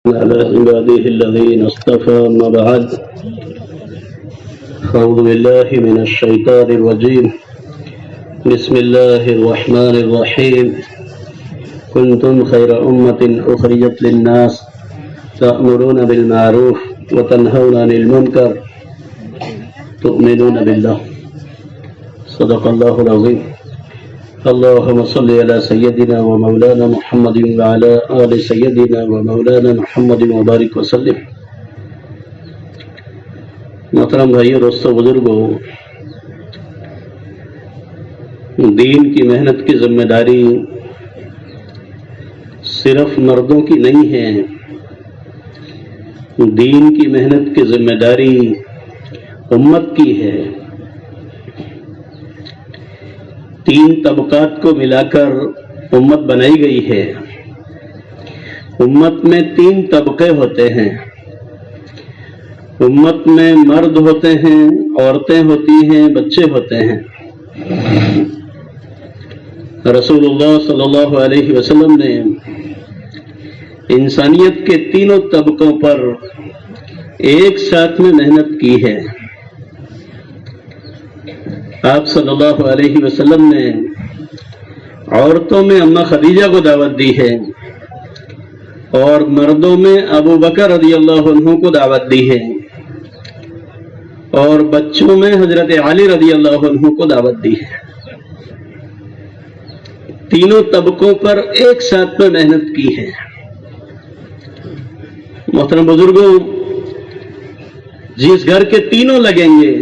على عباده الذين اصطفى أما بعد أعوذ بالله من الشيطان الرجيم بسم الله الرحمن الرحيم كنتم خير أمة أخرجت للناس تأمرون بالمعروف وتنهون عن المنكر تؤمنون بالله صدق الله العظيم اللهم صل على سيدنا ومولانا محمد وعلى آل سيدنا ومولانا محمد وبارك وسلم. محترم بھائیو، دوستو، بزرگوں، دین کی محنت کی ذمہ داری صرف مردوں کی نہیں ہے. دین کی محنت کی ذمہ داری امت کی ہے. تین طبقات کو ملا کر امت بنائی گئی ہے. امت میں تین طبقے ہوتے ہیں. امت میں مرد ہوتے ہیں، عورتیں ہوتی ہیں، بچے ہوتے ہیں. رسول اللہ صلی اللہ علیہ وسلم نے انسانیت کے تینوں طبقوں پر ایک ساتھ میں محنت کی ہے. آپ صلی اللہ علیہ وسلم نے عورتوں میں اماں خدیجہ کو دعوت دی ہے اور مردوں میں ابو بکر رضی اللہ عنہ کو دعوت دی ہے اور بچوں میں حضرت علی رضی اللہ عنہ کو دعوت دی ہے. تینوں طبقوں پر ایک ساتھ میں محنت کی ہے. محترم بزرگوں، جس گھر کے تینوں لگیں گے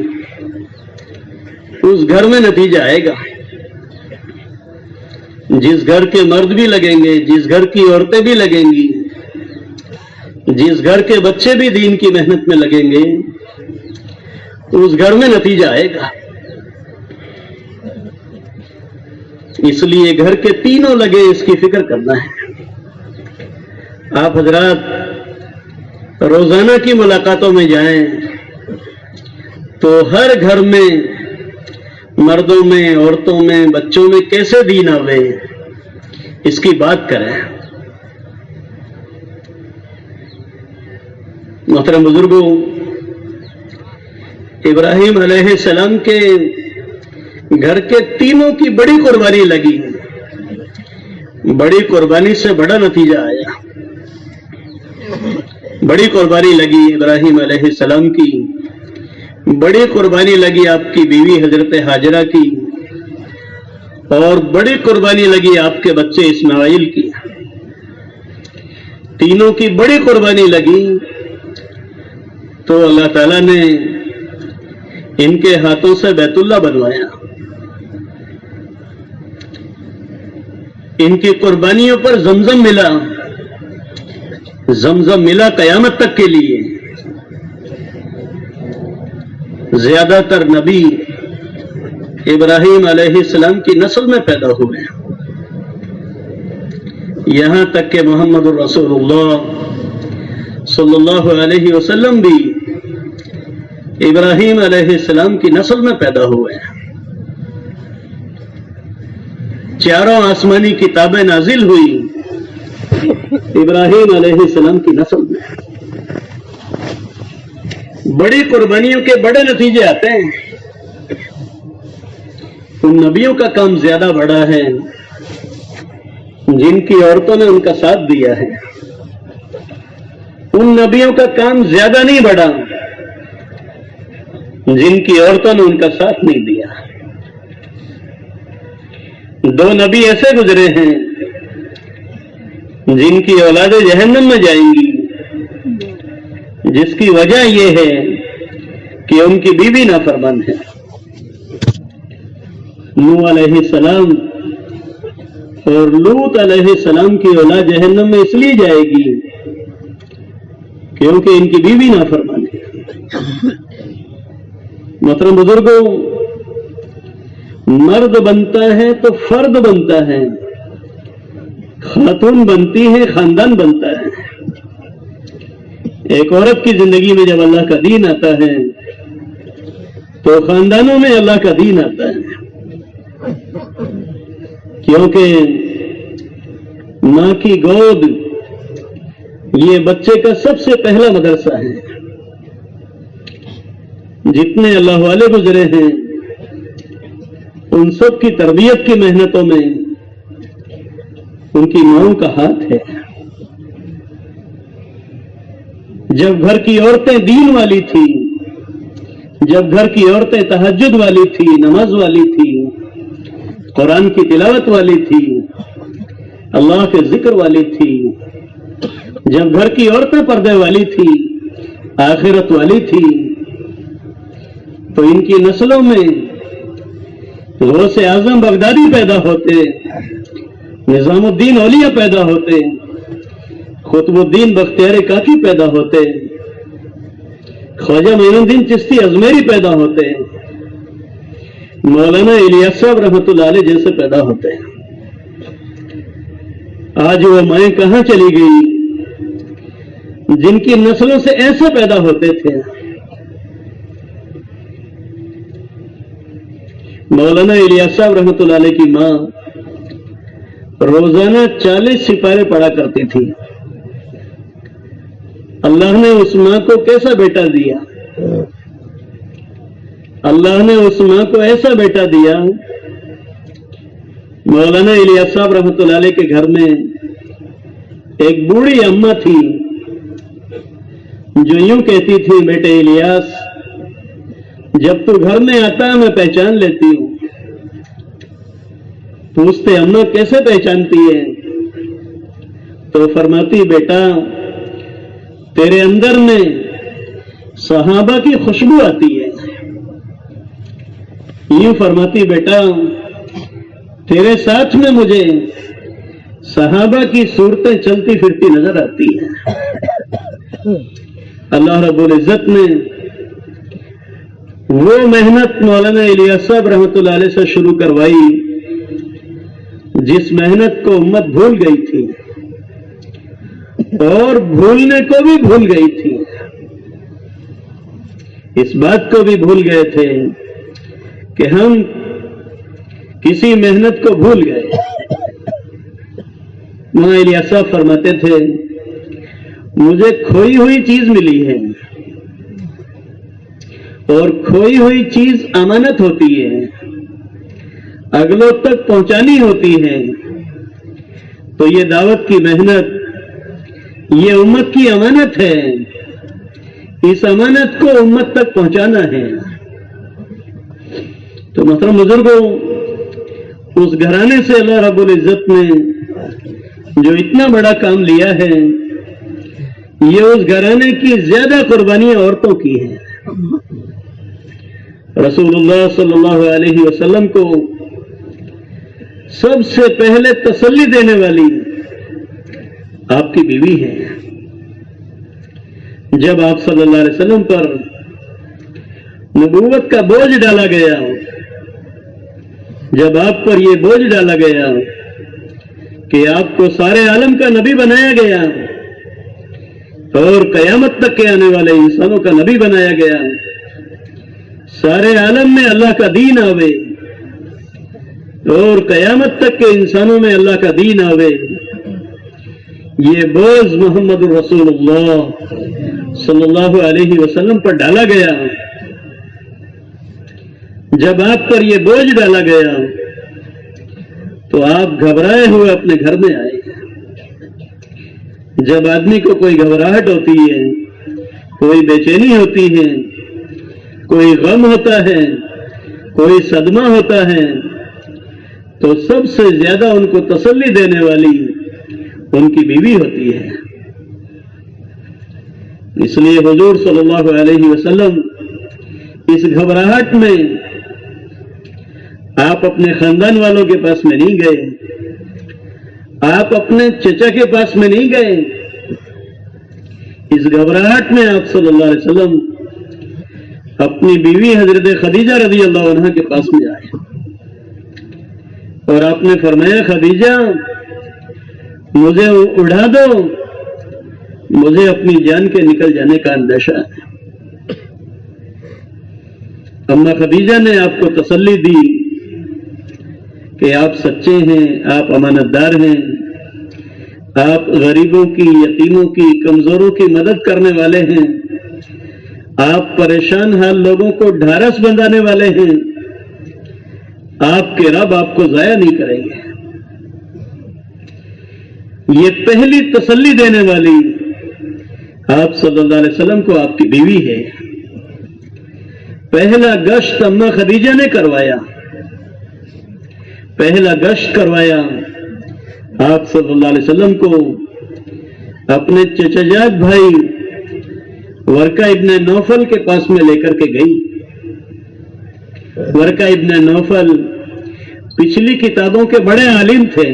اس گھر میں نتیجہ آئے گا. جس گھر کے مرد بھی لگیں گے، جس گھر کی عورتیں بھی لگیں گی، جس گھر کے بچے بھی دین کی محنت میں لگیں گے، اس گھر میں نتیجہ آئے گا. اس لیے گھر کے تینوں لگے، اس کی فکر کرنا ہے. آپ حضرات روزانہ کی ملاقاتوں میں جائیں تو ہر گھر میں مردوں میں، عورتوں میں، بچوں میں کیسے دین آوے اس کی بات کریں. محترم بزرگوں، ابراہیم علیہ السلام کے گھر کے تینوں کی بڑی قربانی لگی. بڑی قربانی سے بڑا نتیجہ آیا. بڑی قربانی لگی ابراہیم علیہ السلام کی. بڑی قربانی لگی آپ کی بیوی حضرت ہاجرہ کی، اور بڑی قربانی لگی آپ کے بچے اسماعیل کی. تینوں کی بڑی قربانی لگی تو اللہ تعالیٰ نے ان کے ہاتھوں سے بیت اللہ بنوایا. ان کی قربانیوں پر زمزم ملا. زمزم ملا قیامت تک کے لیے. زیادہ تر نبی ابراہیم علیہ السلام کی نسل میں پیدا ہوئے، یہاں تک کہ محمد الرسول اللہ صلی اللہ علیہ وسلم بھی ابراہیم علیہ السلام کی نسل میں پیدا ہوئے. چاروں آسمانی کتابیں نازل ہوئی ابراہیم علیہ السلام کی نسل میں. بڑی قربانیوں کے بڑے نتیجے آتے ہیں. ان نبیوں کا کام زیادہ بڑا ہے جن کی عورتوں نے ان کا ساتھ دیا ہے. ان نبیوں کا کام زیادہ نہیں بڑا جن کی عورتوں نے ان کا ساتھ نہیں دیا. دو نبی ایسے گزرے ہیں جن کی اولادیں جہنم میں جائیں گی، جس کی وجہ یہ ہے کہ ان کی بیوی نافرمان ہے. نوح علیہ السلام اور لوط علیہ السلام کی اولاد جہنم میں اس لیے جائے گی کیونکہ ان کی بیوی نافرمان ہے. محترم بزرگوں، مرد بنتا ہے تو فرد بنتا ہے، خاتون بنتی ہے خاندان بنتا ہے. ایک عورت کی زندگی میں جب اللہ کا دین آتا ہے تو خاندانوں میں اللہ کا دین آتا ہے. کیونکہ ماں کی گود یہ بچے کا سب سے پہلا مدرسہ ہے. جتنے اللہ والے گزرے ہیں ان سب کی تربیت کی محنتوں میں ان کی ماؤں کا ہاتھ ہے. جب گھر کی عورتیں دین والی تھی، جب گھر کی عورتیں تہجد والی تھی، نماز والی تھی، قرآن کی تلاوت والی تھی، اللہ کے ذکر والی تھی، جب گھر کی عورتیں پردے والی تھی، آخرت والی تھی، تو ان کی نسلوں میں غوث اعظم بغدادی پیدا ہوتے، نظام الدین اولیاء پیدا ہوتے، قطب الدین بختیار کاکی پیدا ہوتے، خواجہ معین الدین چشتی ازمیری پیدا ہوتے، مولانا الیاس صاحب رحمۃ اللہ علیہ جیسے پیدا ہوتے. آج وہ مائیں کہاں چلی گئی جن کی نسلوں سے ایسے پیدا ہوتے تھے؟ مولانا الیاس صاحب رحمۃ اللہ علیہ کی ماں روزانہ 40 سپارے پڑھا کرتی تھی. اللہ نے اس ماں کو کیسا بیٹا دیا؟ اللہ نے اس ماں کو ایسا بیٹا دیا. مولانا الیاس صاحب رحمۃ اللہ علیہ کے گھر میں ایک بوڑھی اماں تھی جو یوں کہتی تھی، بیٹے الیاس، جب تو گھر میں آتا ہے میں پہچان لیتی ہوں. پوچھتے اماں کیسے پہچانتی ہے؟ تو فرماتی، بیٹا تیرے اندر میں صحابہ کی خوشبو آتی ہے. یوں فرماتی، بیٹا تیرے ساتھ میں مجھے صحابہ کی صورتیں چلتی پھرتی نظر آتی ہیں. اللہ رب العزت نے وہ محنت مولانا الیاس صاحب رحمۃ اللہ علیہ سے شروع کروائی جس محنت کو امت بھول گئی تھی اور بھولنے کو بھی بھول گئی تھی. اس بات کو بھی بھول گئے تھے کہ ہم کسی محنت کو بھول گئے. مولانا الیاس صاحب فرماتے تھے، مجھے کھوئی ہوئی چیز ملی ہے اور کھوئی ہوئی چیز امانت ہوتی ہے، اگلوں تک پہنچانی ہوتی ہے. تو یہ دعوت کی محنت یہ امت کی امانت ہے، اس امانت کو امت تک پہنچانا ہے. تو محترم بزرگوں، اس گھرانے سے اللہ رب العزت نے جو اتنا بڑا کام لیا ہے، یہ اس گھرانے کی زیادہ قربانیاں عورتوں کی ہیں. رسول اللہ صلی اللہ علیہ وسلم کو سب سے پہلے تسلی دینے والی آپ کی بیوی ہے. جب آپ صلی اللہ علیہ وسلم پر نبوت کا بوجھ ڈالا گیا، جب آپ پر یہ بوجھ ڈالا گیا کہ آپ کو سارے عالم کا نبی بنایا گیا اور قیامت تک کے آنے والے انسانوں کا نبی بنایا گیا، سارے عالم میں اللہ کا دین آوے اور قیامت تک کے انسانوں میں اللہ کا دین آوے، یہ بوجھ محمد رسول اللہ صلی اللہ علیہ وسلم پر ڈالا گیا. جب آپ پر یہ بوجھ ڈالا گیا تو آپ گھبرائے ہوئے اپنے گھر میں آئے. جب آدمی کو کوئی گھبراہٹ ہوتی ہے، کوئی بے چینی ہوتی ہے، کوئی غم ہوتا ہے، کوئی صدمہ ہوتا ہے، تو سب سے زیادہ ان کو تسلی دینے والی ان کی بیوی ہوتی ہے. اس لیے حضور صلی اللہ علیہ وسلم اس گھبراہٹ میں آپ اپنے خاندان والوں کے پاس میں نہیں گئے، آپ اپنے چچا کے پاس میں نہیں گئے. اس گھبراہٹ میں آپ صلی اللہ علیہ وسلم اپنی بیوی حضرت خدیجہ رضی اللہ عنہا کے پاس میں آئے اور آپ نے فرمایا، خدیجہ مجھے اڑا دو، مجھے اپنی جان کے نکل جانے کا اندیشہ ہے. اما خدیجہ نے آپ کو تسلی دی کہ آپ سچے ہیں، آپ امانت دار ہیں، آپ غریبوں کی، یتیموں کی، کمزوروں کی مدد کرنے والے ہیں، آپ پریشان حال لوگوں کو ڈھارس بندھانے والے ہیں، آپ کے رب آپ کو ضائع نہیں کریں گے۔ یہ پہلی تسلی دینے والی آپ صلی اللہ علیہ وسلم کو آپ کی بیوی ہے۔ پہلا گشت اماں خدیجہ نے کروایا، پہلا گشت کروایا آپ صلی اللہ علیہ وسلم کو اپنے چچا جاد بھائی ورقہ ابن نوفل کے پاس میں لے کر کے گئی۔ ورقہ ابن نوفل پچھلی کتابوں کے بڑے عالم تھے،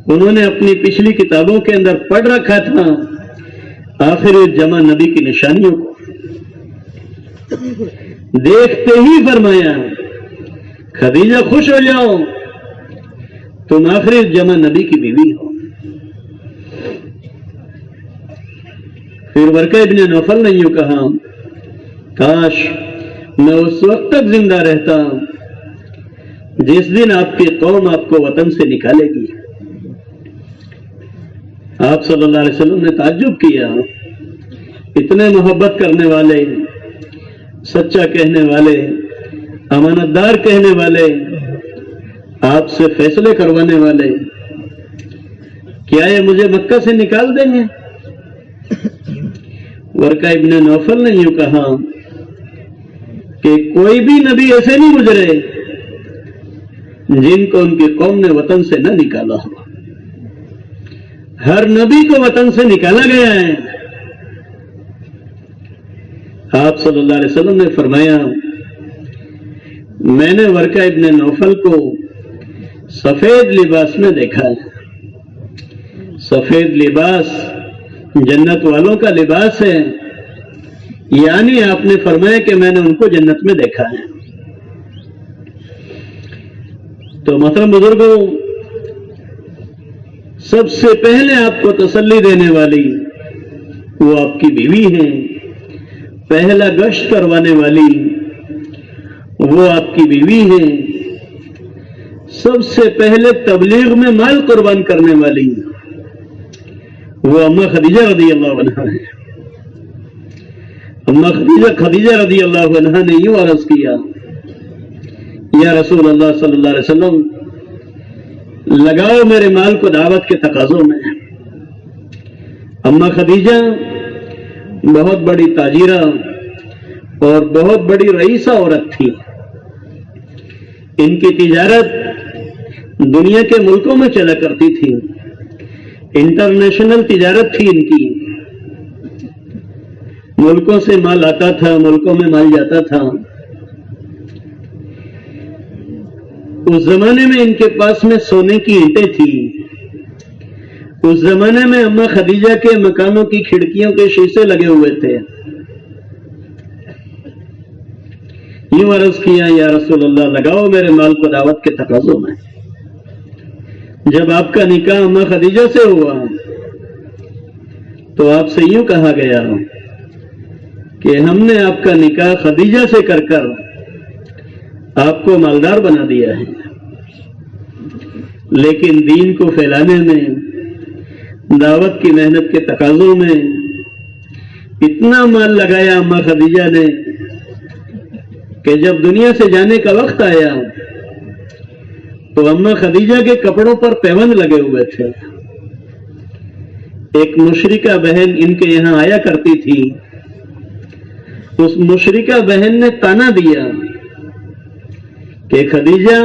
انہوں نے اپنی پچھلی کتابوں کے اندر پڑھ رکھا تھا آخر جمع نبی کی نشانیوں کو۔ دیکھتے ہی فرمایا خدیجہ خوش ہو جاؤ، تم آخری جمع نبی کی بیوی ہو۔ پھر ورقہ ابن نوفل نے یوں کہا کاش میں اس وقت تک زندہ رہتا جس دن آپ کی قوم آپ کو وطن سے نکالے گی۔ آپ صلی اللہ علیہ وسلم نے تعجب کیا، اتنے محبت کرنے والے، سچا کہنے والے، امانت دار کہنے والے، آپ سے فیصلے کروانے والے، کیا یہ مجھے مکہ سے نکال دیں گے؟ ورقہ ابن نوفل نے یوں کہا کہ کوئی بھی نبی ایسے نہیں گزرے جن کو ان کی قوم نے وطن سے نہ نکالا ہو۔ ہر نبی کو وطن سے نکالا گیا ہے۔ آپ صلی اللہ علیہ وسلم نے فرمایا میں نے ورقہ ابن نوفل کو سفید لباس میں دیکھا ہے۔ سفید لباس جنت والوں کا لباس ہے، یعنی آپ نے فرمایا کہ میں نے ان کو جنت میں دیکھا ہے۔ تو محترم بزرگوں، سب سے پہلے آپ کو تسلی دینے والی وہ آپ کی بیوی ہے، پہلا گشت کروانے والی وہ آپ کی بیوی ہے، سب سے پہلے تبلیغ میں مال قربان کرنے والی وہ اماں خدیجہ رضی اللہ عنہا ہے۔ اماں خدیجہ رضی اللہ عنہا نے یوں عرض کیا یا رسول اللہ صلی اللہ علیہ وسلم لگاؤ میرے مال کو دعوت کے تقاضوں میں۔ اماں خدیجہ بہت بڑی تاجرہ اور بہت بڑی رئیسہ عورت تھی۔ ان کی تجارت دنیا کے ملکوں میں چلا کرتی تھی، انٹرنیشنل تجارت تھی ان کی، ملکوں سے مال آتا تھا، ملکوں میں مال جاتا تھا۔ اس زمانے میں ان کے پاس میں سونے کی اینٹیں تھی۔ اس زمانے میں اماں خدیجہ کے مکانوں کی کھڑکیوں کے شیشے لگے ہوئے تھے۔ یوں عرض کیا یا رسول اللہ لگاؤ میرے مال کو دعوت کے تقاضوں میں۔ جب آپ کا نکاح اماں خدیجہ سے ہوا تو آپ سے یوں کہا گیا کہ ہم نے آپ کا نکاح خدیجہ سے کر کر آپ کو مالدار بنا دیا ہے، لیکن دین کو پھیلانے میں، دعوت کی محنت کے تقاضوں میں اتنا مال لگایا اماں خدیجہ نے کہ جب دنیا سے جانے کا وقت آیا تو اماں خدیجہ کے کپڑوں پر پیوند لگے ہوئے تھے۔ ایک مشرکہ بہن ان کے یہاں آیا کرتی تھی، اس مشرکہ بہن نے تانا دیا کہ خدیجہ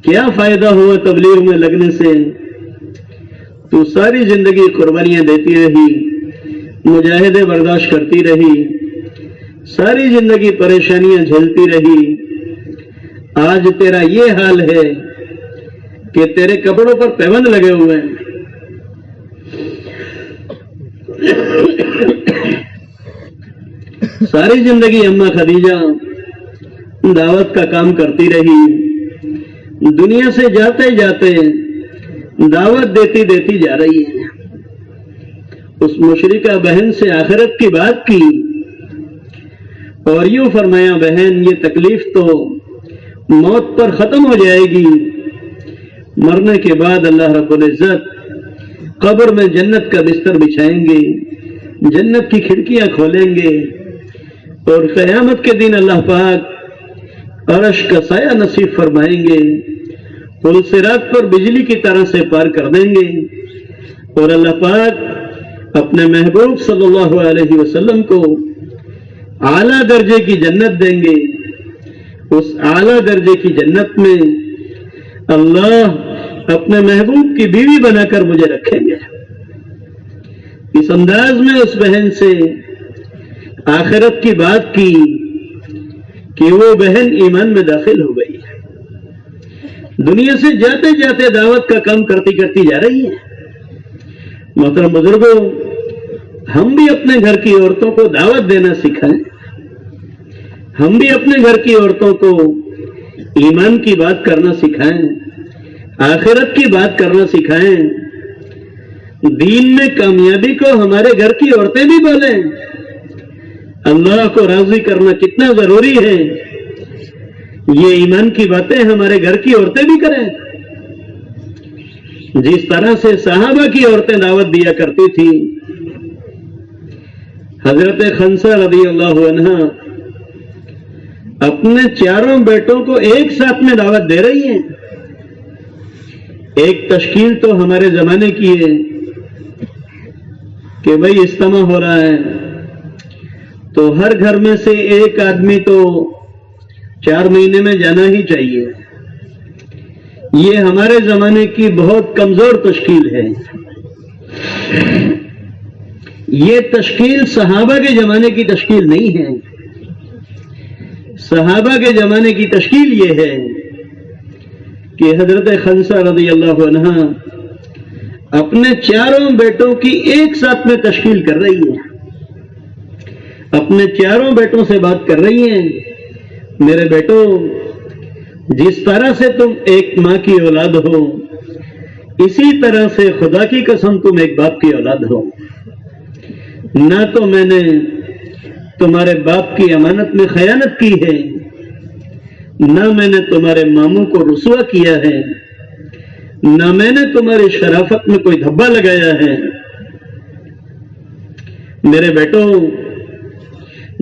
کیا فائدہ ہوا تبلیغ میں لگنے سے، تو ساری زندگی قربانیاں دیتی رہی، مجاہدے برداشت کرتی رہی، ساری زندگی پریشانیاں جھیلتی رہی، آج تیرا یہ حال ہے کہ تیرے کپڑوں پر پیوند لگے ہوئے ہیں۔ ساری زندگی اماں خدیجہ دعوت کا کام کرتی رہی، دنیا سے جاتے جاتے دعوت دیتی جا رہی ہے۔ اس مشرکہ بہن سے آخرت کی بات کی اور یوں فرمایا بہن یہ تکلیف تو موت پر ختم ہو جائے گی، مرنے کے بعد اللہ رب العزت قبر میں جنت کا بستر بچھائیں گے، جنت کی کھڑکیاں کھولیں گے، اور قیامت کے دن اللہ پاک عرش کا سایہ نصیب فرمائیں گے، پل صراط پر بجلی کی طرح سے پار کر دیں گے، اور اللہ پاک اپنے محبوب صلی اللہ علیہ وسلم کو اعلیٰ درجے کی جنت دیں گے۔ اس اعلیٰ درجے کی جنت میں اللہ اپنے محبوب کی بیوی بنا کر مجھے رکھیں گے۔ اس انداز میں اس بہن سے آخرت کی بات کی کہ وہ بہن ایمان میں داخل ہو گئی، دنیا سے جاتے جاتے دعوت کا کام کرتی کرتی جا رہی ہے۔ محترم بزرگوں، ہم بھی اپنے گھر کی عورتوں کو دعوت دینا سکھائیں، ہم بھی اپنے گھر کی عورتوں کو ایمان کی بات کرنا سکھائیں، آخرت کی بات کرنا سکھائیں۔ دین میں کامیابی کو ہمارے گھر کی عورتیں بھی بولیں، اللہ کو راضی کرنا کتنا ضروری ہے، یہ ایمان کی باتیں ہمارے گھر کی عورتیں بھی کریں۔ جس طرح سے صحابہ کی عورتیں دعوت دیا کرتی تھی، حضرت خنسہ رضی اللہ عنہ اپنے چاروں بیٹوں کو ایک ساتھ میں دعوت دے رہی ہیں۔ ایک تشکیل تو ہمارے زمانے کی ہے کہ بھئی اجتماع ہو رہا ہے تو ہر گھر میں سے ایک آدمی تو 4 مہینے میں جانا ہی چاہیے۔ یہ ہمارے زمانے کی بہت کمزور تشکیل ہے۔ یہ تشکیل صحابہ کے زمانے کی تشکیل نہیں ہے۔ صحابہ کے زمانے کی تشکیل یہ ہے کہ حضرت خنسہ رضی اللہ عنہ اپنے چاروں بیٹوں کی ایک ساتھ میں تشکیل کر رہی ہے، اپنے چاروں بیٹوں سے بات کر رہی ہیں، میرے بیٹوں، جس طرح سے تم ایک ماں کی اولاد ہو، اسی طرح سے خدا کی قسم تم ایک باپ کی اولاد ہو۔ نہ تو میں نے تمہارے باپ کی امانت میں خیانت کی ہے، نہ میں نے تمہارے ماموں کو رسوا کیا ہے، نہ میں نے تمہاری شرافت میں کوئی دھبا لگایا ہے۔ میرے بیٹوں،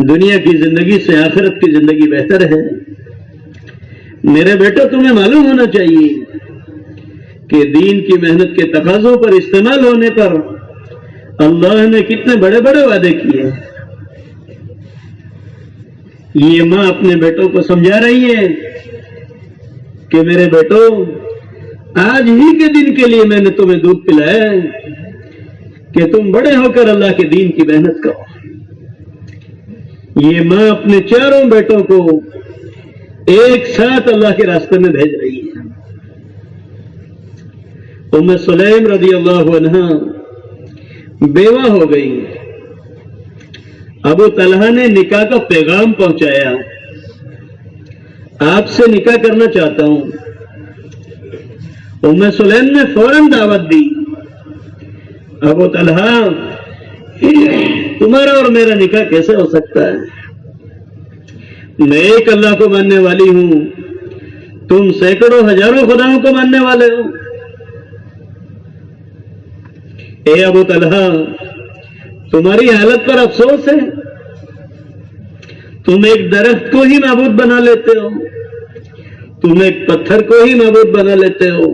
دنیا کی زندگی سے آخرت کی زندگی بہتر ہے۔ میرے بیٹوں، تمہیں معلوم ہونا چاہیے کہ دین کی محنت کے تقاضوں پر استعمال ہونے پر اللہ نے کتنے بڑے بڑے وعدے کیے۔ یہ ماں اپنے بیٹوں کو سمجھا رہی ہے کہ میرے بیٹوں، آج ہی کے دن کے لیے میں نے تمہیں دودھ پلایا ہے کہ تم بڑے ہو کر اللہ کے دین کی محنت کرو۔ یہ ماں اپنے چاروں بیٹوں کو ایک ساتھ اللہ کے راستے میں بھیج رہی ہے۔ ام سلیم رضی اللہ عنہ بیوہ ہو گئی۔ ابو طلحہ نے نکاح کا پیغام پہنچایا، آپ سے نکاح کرنا چاہتا ہوں۔ ام سلیم نے فوراً دعوت دی، ابو طلحہ، تمہارا اور میرا نکاح کیسے ہو سکتا ہے؟ میں ایک اللہ کو ماننے والی ہوں، تم سینکڑوں ہزاروں خداؤں کو ماننے والے ہو۔ اے ابو طلحہ، تمہاری حالت پر افسوس ہے، تم ایک درخت کو ہی معبود بنا لیتے ہو، تم ایک پتھر کو ہی معبود بنا لیتے ہو۔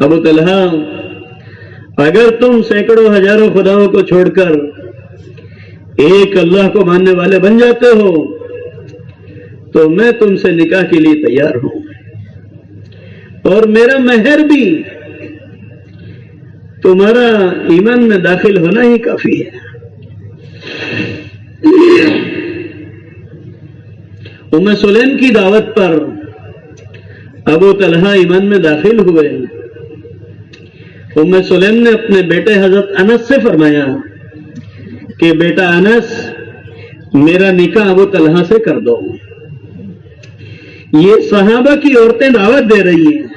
ابو طلحہ، اگر تم سینکڑوں ہزاروں خداؤں کو چھوڑ کر ایک اللہ کو ماننے والے بن جاتے ہو تو میں تم سے نکاح کے لیے تیار ہوں، اور میرا مہر بھی تمہارا ایمان میں داخل ہونا ہی کافی ہے۔ ام سلیم کی دعوت پر ابو طلحہ ایمان میں داخل ہوئے۔ ام سلیم نے اپنے بیٹے حضرت انس سے فرمایا کہ بیٹا انس، میرا نکاح ابو طلحہ سے کر دو۔ یہ صحابہ کی عورتیں دعوت دے رہی ہیں۔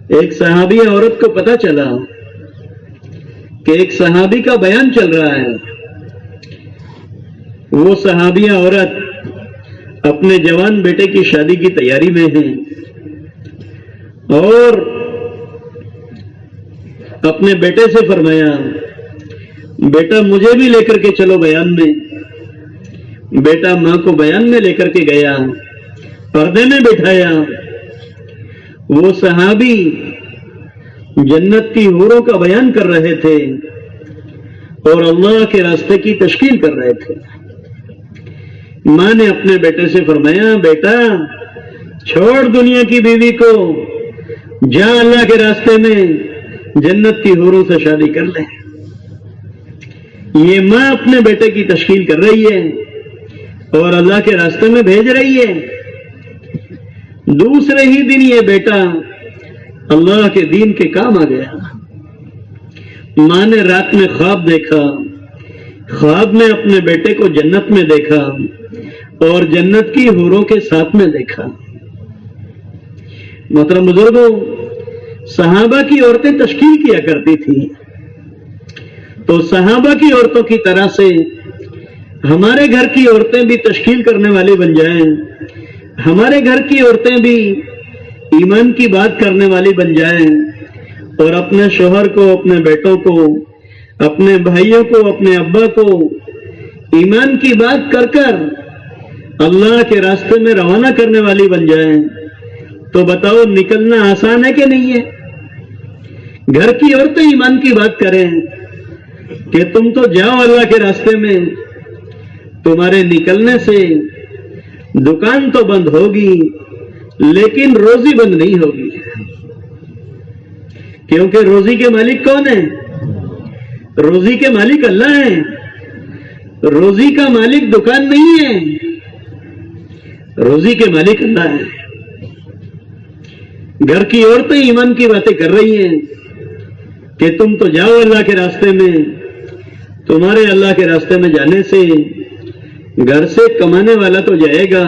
ایک صحابی عورت کو پتا چلا کہ ایک صحابی کا بیان چل رہا ہے۔ وہ صحابیہ عورت اپنے جوان بیٹے کی شادی کی تیاری میں ہیں۔ اور اپنے بیٹے سے فرمایا بیٹا مجھے بھی لے کر کے چلو بیان میں. بیٹا ماں کو بیان میں لے کر کے گیا, پردے میں بٹھایا. وہ صحابی جنت کی حوروں کا بیان کر رہے تھے اور اللہ کے راستے کی تشکیل کر رہے تھے. ماں نے اپنے بیٹے سے فرمایا بیٹا چھوڑ دنیا کی بیوی کو, جا اللہ کے راستے میں جنت کی حوروں سے شادی کر لے. یہ ماں اپنے بیٹے کی تشکیل کر رہی ہے اور اللہ کے راستے میں بھیج رہی ہے. دوسرے ہی دن یہ بیٹا اللہ کے دین کے کام آ گیا. ماں نے رات میں خواب دیکھا, خواب میں اپنے بیٹے کو جنت میں دیکھا اور جنت کی حوروں کے ساتھ میں دیکھا. محترم بزرگوں, صحابہ کی عورتیں تشکیل کیا کرتی تھیں, تو صحابہ کی عورتوں کی طرح سے ہمارے گھر کی عورتیں بھی تشکیل کرنے والی بن جائیں, ہمارے گھر کی عورتیں بھی ایمان کی بات کرنے والی بن جائیں اور اپنے شوہر کو, اپنے بیٹوں کو, اپنے بھائیوں کو, اپنے ابا کو ایمان کی بات کر کر اللہ کے راستے میں روانہ کرنے والی بن جائیں, تو بتاؤ نکلنا آسان ہے کہ نہیں ہے؟ گھر کی عورتیں ایمان کی بات کریں کہ تم تو جاؤ اللہ کے راستے میں, تمہارے نکلنے سے دکان تو بند ہوگی لیکن روزی بند نہیں ہوگی, کیونکہ روزی کے مالک کون ہے؟ روزی کے مالک اللہ ہے. روزی کا مالک دکان نہیں ہے, روزی کے مالک اللہ ہے. گھر کی عورتیں ایمان کی باتیں کر رہی ہیں کہ تم تو جاؤ اللہ کے راستے میں, تمہارے اللہ کے راستے میں جانے سے گھر سے کمانے والا تو جائے گا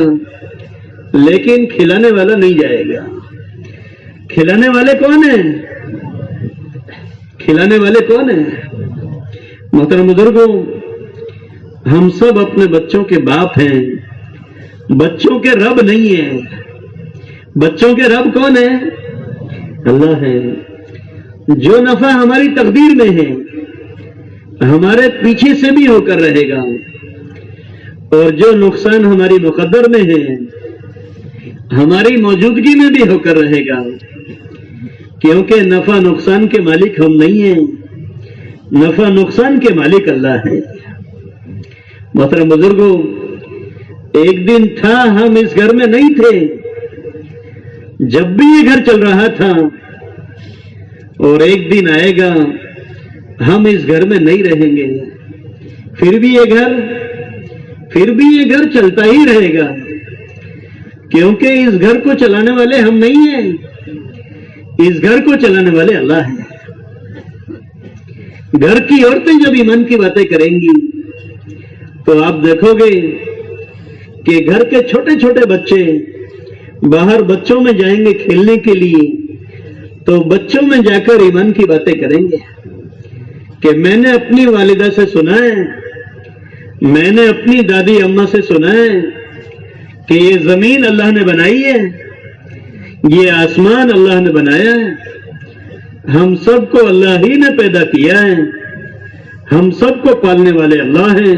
لیکن کھلانے والا نہیں جائے گا. کھلانے والے کون ہیں؟ کھلانے والے کون ہیں؟ محترم بزرگوں, ہم سب اپنے بچوں کے باپ ہیں, بچوں کے رب نہیں ہیں. بچوں کے رب کون ہے؟ اللہ ہے. جو نفع ہماری تقدیر میں ہے ہمارے پیچھے سے بھی ہو کر رہے گا, اور جو نقصان ہماری مقدر میں ہے ہماری موجودگی میں بھی ہو کر رہے گا, کیونکہ نفع نقصان کے مالک ہم نہیں ہیں, نفع نقصان کے مالک اللہ ہے. محترم بزرگوں, ایک دن تھا ہم اس گھر میں نہیں تھے, جب بھی یہ گھر چل رہا تھا, اور ایک دن آئے گا ہم اس گھر میں نہیں رہیں گے, پھر بھی یہ گھر چلتا ہی رہے گا, کیونکہ اس گھر کو چلانے والے ہم نہیں ہیں, اس گھر کو چلانے والے اللہ ہیں. گھر کی عورتیں جب ایمان کی باتیں کریں گی تو آپ دیکھو گے کہ گھر کے چھوٹے چھوٹے بچے باہر بچوں میں جائیں گے کھیلنے کے لیے, تو بچوں میں جا کر ایمان کی باتیں کریں گے کہ میں نے اپنی والدہ سے سنا ہے, میں نے اپنی دادی اماں سے سنا ہے کہ یہ زمین اللہ نے بنائی ہے, یہ آسمان اللہ نے بنایا ہے, ہم سب کو اللہ ہی نے پیدا کیا ہے, ہم سب کو پالنے والے اللہ ہیں,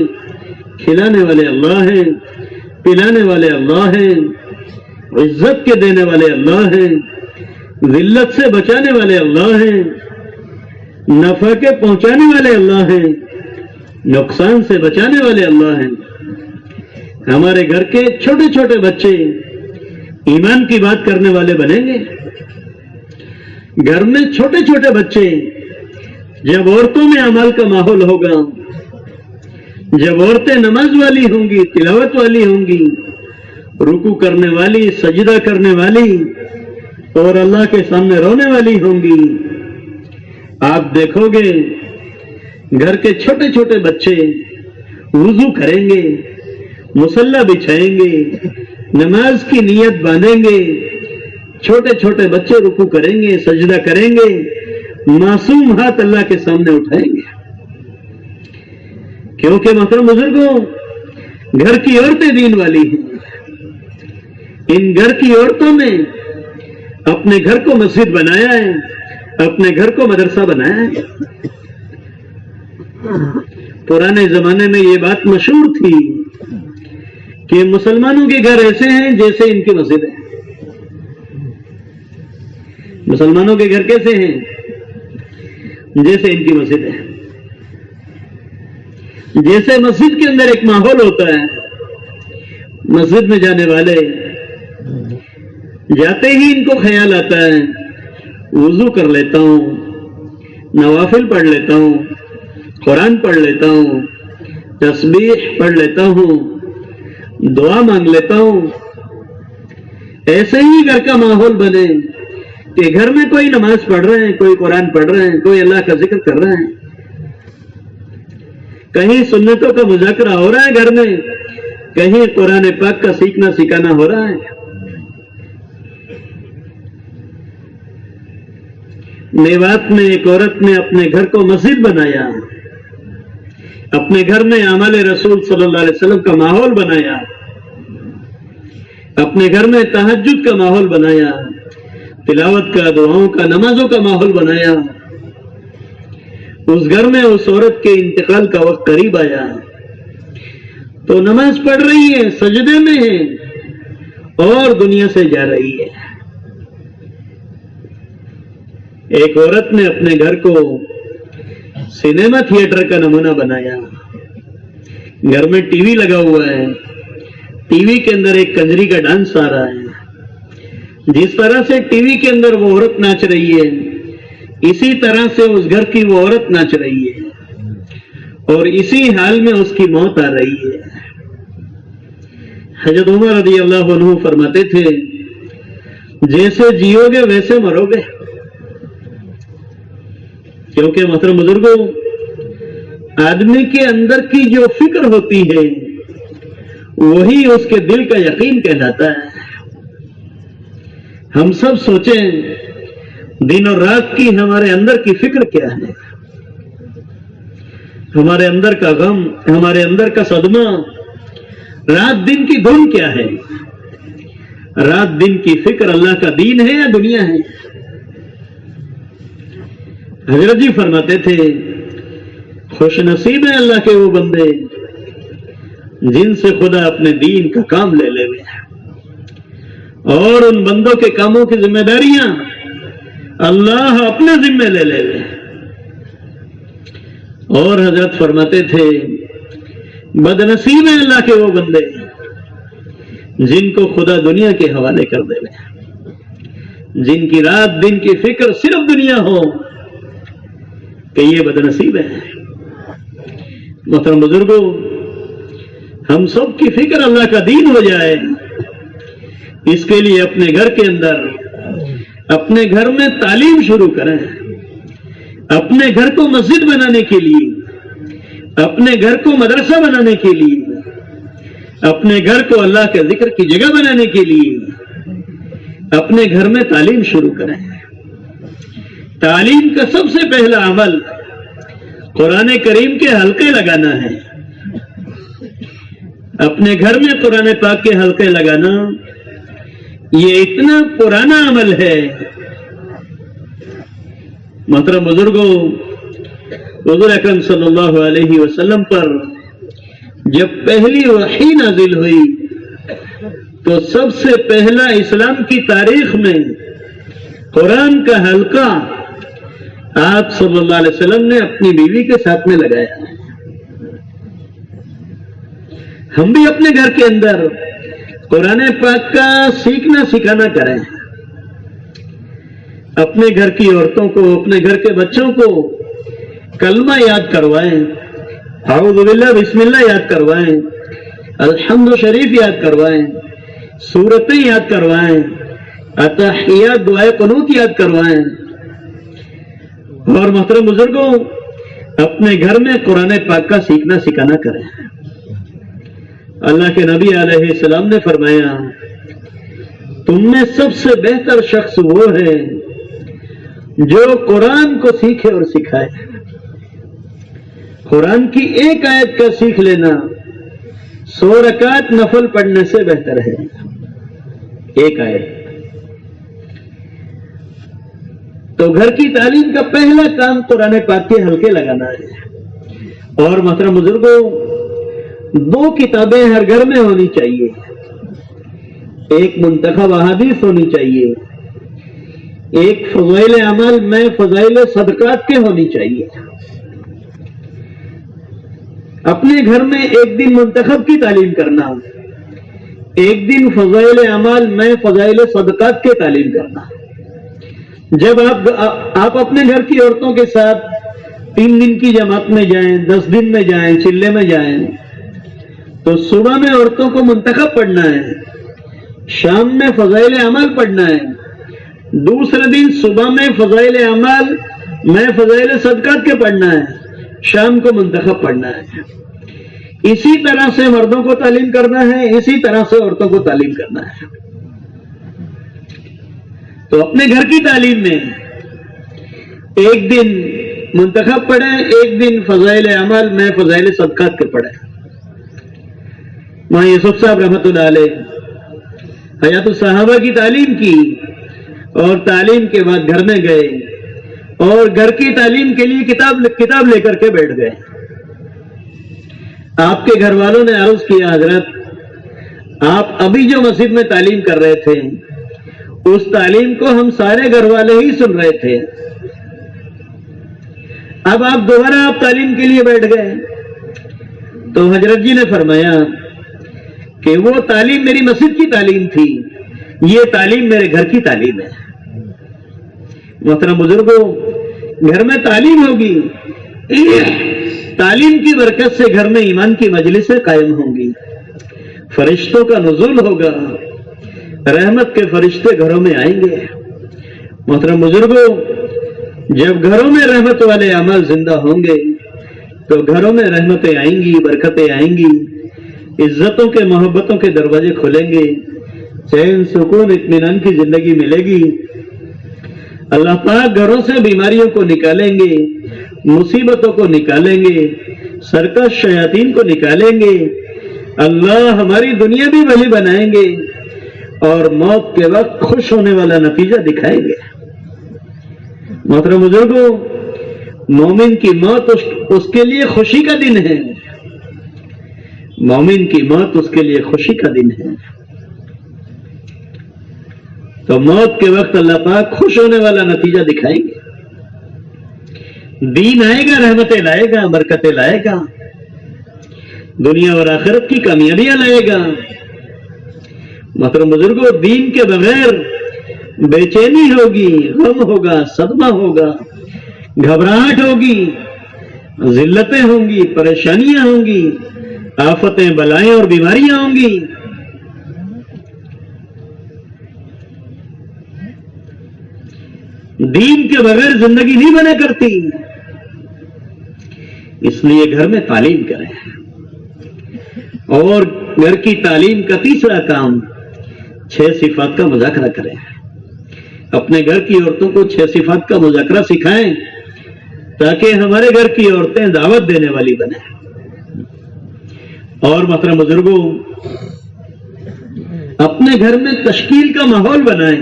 کھلانے والے اللہ ہیں, پلانے والے اللہ ہیں, عزت کے دینے والے اللہ ہیں, ذلت سے بچانے والے اللہ ہیں, نفع کے پہنچانے والے اللہ ہیں, نقصان سے بچانے والے اللہ ہیں. ہمارے گھر کے چھوٹے چھوٹے بچے ایمان کی بات کرنے والے بنیں گے. گھر میں چھوٹے چھوٹے بچے, جب عورتوں میں اعمال کا ماحول ہوگا, جب عورتیں نماز والی ہوں گی, تلاوت والی ہوں گی, رکوع کرنے والی, سجدہ کرنے والی اور اللہ کے سامنے رونے والی ہوں گی, آپ دیکھو گے گھر کے چھوٹے چھوٹے بچے وضو کریں گے, مصلی بچھائیں گے, نماز کی نیت باندھیں گے, چھوٹے چھوٹے بچے رکوع کریں گے, سجدہ کریں گے, معصوم ہاتھ اللہ کے سامنے اٹھائیں گے. کیونکہ محترم بزرگوں, گھر کی عورتیں دین والی ہیں. ان گھر کی عورتوں میں اپنے گھر کو مسجد بنایا ہے، اپنے گھر کو مدرسہ بنایا ہے۔ پرانے زمانے میں یہ بات مشہور تھی کہ مسلمانوں کے گھر ایسے ہیں جیسے ان کی مسجد ہے۔ مسلمانوں کے گھر کیسے ہیں؟ جیسے ان کی مسجد ہے۔ جیسے مسجد کے اندر ایک ماحول ہوتا ہے، مسجد میں جانے والے جاتے ہی ان کو خیال آتا ہے وضو کر لیتا ہوں، نوافل پڑھ لیتا ہوں، قرآن پڑھ لیتا ہوں، تسبیح پڑھ لیتا ہوں، دعا مانگ لیتا ہوں۔ ایسے ہی گھر کا ماحول بنے کہ گھر میں کوئی نماز پڑھ رہے ہیں، کوئی قرآن پڑھ رہے ہیں، کوئی اللہ کا ذکر کر رہے ہیں، کہیں سنتوں کا مذاکرہ ہو رہا ہے گھر میں، کہیں قرآن پاک کا سیکھنا سکھانا ہو رہا ہے۔ میوات میں ایک عورت نے اپنے گھر کو مسجد بنایا، اپنے گھر میں اعمال رسول صلی اللہ علیہ وسلم کا ماحول بنایا، اپنے گھر میں تہجد کا ماحول بنایا، تلاوت کا، دعاؤں کا، نمازوں کا ماحول بنایا۔ اس گھر میں اس عورت کے انتقال کا وقت قریب آیا تو نماز پڑھ رہی ہے، سجدے میں ہے اور دنیا سے جا رہی ہے۔ ایک عورت نے اپنے گھر کو سنیما تھیٹر کا نمونہ بنایا۔ گھر میں ٹی وی لگا ہوا ہے، ٹی وی کے اندر ایک کنجری کا ڈانس آ رہا ہے۔ جس طرح سے ٹی وی کے اندر وہ عورت ناچ رہی ہے، اسی طرح سے اس گھر کی وہ عورت ناچ رہی ہے اور اسی حال میں اس کی موت آ رہی ہے۔ حضرت عمر رضی اللہ عنہ فرماتے تھے جیسے جیو گے ویسے مرو گے، کیونکہ محترم بزرگوں، آدمی کے اندر کی جو فکر ہوتی ہے وہی اس کے دل کا یقین کہلاتا ہے۔ ہم سب سوچیں دن اور رات کی ہمارے اندر کی فکر کیا ہے، ہمارے اندر کا غم، ہمارے اندر کا صدمہ، رات دن کی دھن کیا ہے؟ رات دن کی فکر اللہ کا دین ہے یا دنیا ہے؟ حضرت جی فرماتے تھے خوش نصیب ہے اللہ کے وہ بندے جن سے خدا اپنے دین کا کام لے لے اور ان بندوں کے کاموں کی ذمہ داریاں اللہ اپنے ذمہ لے لے۔ اور حضرت فرماتے تھے بد نصیب ہے اللہ کے وہ بندے جن کو خدا دنیا کے حوالے کر دے، جن کی رات دن کی فکر صرف دنیا ہو، کہ یہ بد نصیب ہے۔ محترم بزرگوں، ہم سب کی فکر اللہ کا دین ہو جائے، اس کے لیے اپنے گھر کے اندر، اپنے گھر میں تعلیم شروع کریں، اپنے گھر کو مسجد بنانے کے لیے، اپنے گھر کو مدرسہ بنانے کے لیے، اپنے گھر کو اللہ کے ذکر کی جگہ بنانے کے لیے اپنے گھر میں تعلیم شروع کریں۔ تعلیم کا سب سے پہلا عمل قرآن کریم کے حلقے لگانا ہے۔ اپنے گھر میں قرآن پاک کے حلقے لگانا یہ اتنا پرانا عمل ہے۔ محترم بزرگوں، حضور اکرم صلی اللہ علیہ وسلم پر جب پہلی وحی نازل ہوئی تو سب سے پہلا اسلام کی تاریخ میں قرآن کا حلقہ آپ صلی اللہ علیہ وسلم نے اپنی بیوی کے ساتھ میں لگایا۔ ہم بھی اپنے گھر کے اندر قرآن پاک کا سیکھنا سکھانا کریں، اپنے گھر کی عورتوں کو، اپنے گھر کے بچوں کو کلمہ یاد کروائیں، اعوذ باللہ بسم اللہ یاد کروائیں، الحمد شریف یاد کروائیں، سورتیں یاد کروائیں، اتحیات دعائے قنوت یاد کروائیں۔ اور محترم بزرگوں، اپنے گھر میں قرآن پاک کا سیکھنا سکھانا کریں۔ اللہ کے نبی علیہ السلام نے فرمایا تم میں سب سے بہتر شخص وہ ہے جو قرآن کو سیکھے اور سکھائے۔ قرآن کی ایک آیت کا سیکھ لینا 100 رکعت نفل پڑھنے سے بہتر ہے۔ ایک آیت تو گھر کی تعلیم کا پہلا کام قرآن پاک کے حلقے لگانا ہے. اور محترم بزرگوں، 2 کتابیں ہر گھر میں ہونی چاہیے. ایک منتخب احادیث ہونی چاہیے، ایک فضائل اعمال میں فضائل صدقات کے ہونی چاہیے. اپنے گھر میں ایک دن منتخب کی تعلیم کرنا، ایک دن فضائل اعمال میں فضائل صدقات کے تعلیم کرنا. جب آپ اپنے گھر کی عورتوں کے ساتھ 3 دن کی جماعت میں جائیں، 10 دن میں جائیں، چلے میں جائیں، تو صبح میں عورتوں کو منتخب پڑھنا ہے، شام میں فضائل اعمال پڑھنا ہے، دوسرے دن صبح میں فضائل اعمال میں فضائل صدقات کے پڑھنا ہے، شام کو منتخب پڑھنا ہے. اسی طرح سے مردوں کو تعلیم کرنا ہے، اسی طرح سے عورتوں کو تعلیم کرنا ہے. تو اپنے گھر کی تعلیم میں ایک دن منتخب پڑھیں، ایک دن فضائل اعمال میں فضائل صدقات کے پڑھیں. وہاں یوسف صاحب رحمۃ اللہ علیہ حیات الصحابہ کی تعلیم کی اور تعلیم کے بعد گھر میں گئے اور گھر کی تعلیم کے لیے کتاب لے کر کے بیٹھ گئے. آپ کے گھر والوں نے عرض کیا، حضرت آپ ابھی جو مسجد میں تعلیم کر رہے تھے اس تعلیم کو ہم سارے گھر والے ہی سن رہے تھے، اب آپ دوبارہ تعلیم کے لیے بیٹھ گئے. تو حضرت جی نے فرمایا کہ وہ تعلیم میری مسجد کی تعلیم تھی، یہ تعلیم میرے گھر کی تعلیم ہے. محترم بزرگوں، گھر میں تعلیم ہوگی، تعلیم کی برکت سے گھر میں ایمان کی مجلسیں قائم ہوں گی، فرشتوں کا نزول ہوگا، رحمت کے فرشتے گھروں میں آئیں گے. محترم بزرگوں، جب گھروں میں رحمت والے اعمال زندہ ہوں گے تو گھروں میں رحمتیں آئیں گی، برکتیں آئیں گی، عزتوں کے محبتوں کے دروازے کھلیں گے، چین سکون اطمینان کی زندگی ملے گی. اللہ پاک گھروں سے بیماریوں کو نکالیں گے، مصیبتوں کو نکالیں گے، سرکش شیاطین کو نکالیں گے. اللہ ہماری دنیا بھی بھلی بنائیں گے اور موت کے وقت خوش ہونے والا نتیجہ دکھائیں گے. محترم بزرگوں، مومن کی موت اس کے لیے خوشی کا دن ہے، مومن کی موت اس کے لیے خوشی کا دن ہے. تو موت کے وقت اللہ پاک خوش ہونے والا نتیجہ دکھائیں گے. دین آئے گا، رحمتیں لائے گا، برکتیں لائے گا، دنیا اور آخرت کی کامیابیاں لائے گا. محترم بزرگوں، دین کے بغیر بے چینی ہوگی، غم ہوگا، صدمہ ہوگا، گھبراہٹ ہوگی، ذلتیں ہوں گی، پریشانیاں ہوں گی، آفتیں، بلائیں اور بیماریاں ہوں گی. دین کے بغیر زندگی نہیں بنا کرتی. اس لیے گھر میں تعلیم کریں. اور گھر کی تعلیم کا تیسرا کام 6 صفات کا مذاکرہ کریں. اپنے گھر کی عورتوں کو 6 صفات کا مذاکرہ سکھائیں تاکہ ہمارے گھر کی عورتیں دعوت دینے والی بنیں. اور محترم بزرگوں، اپنے گھر میں تشکیل کا ماحول بنائیں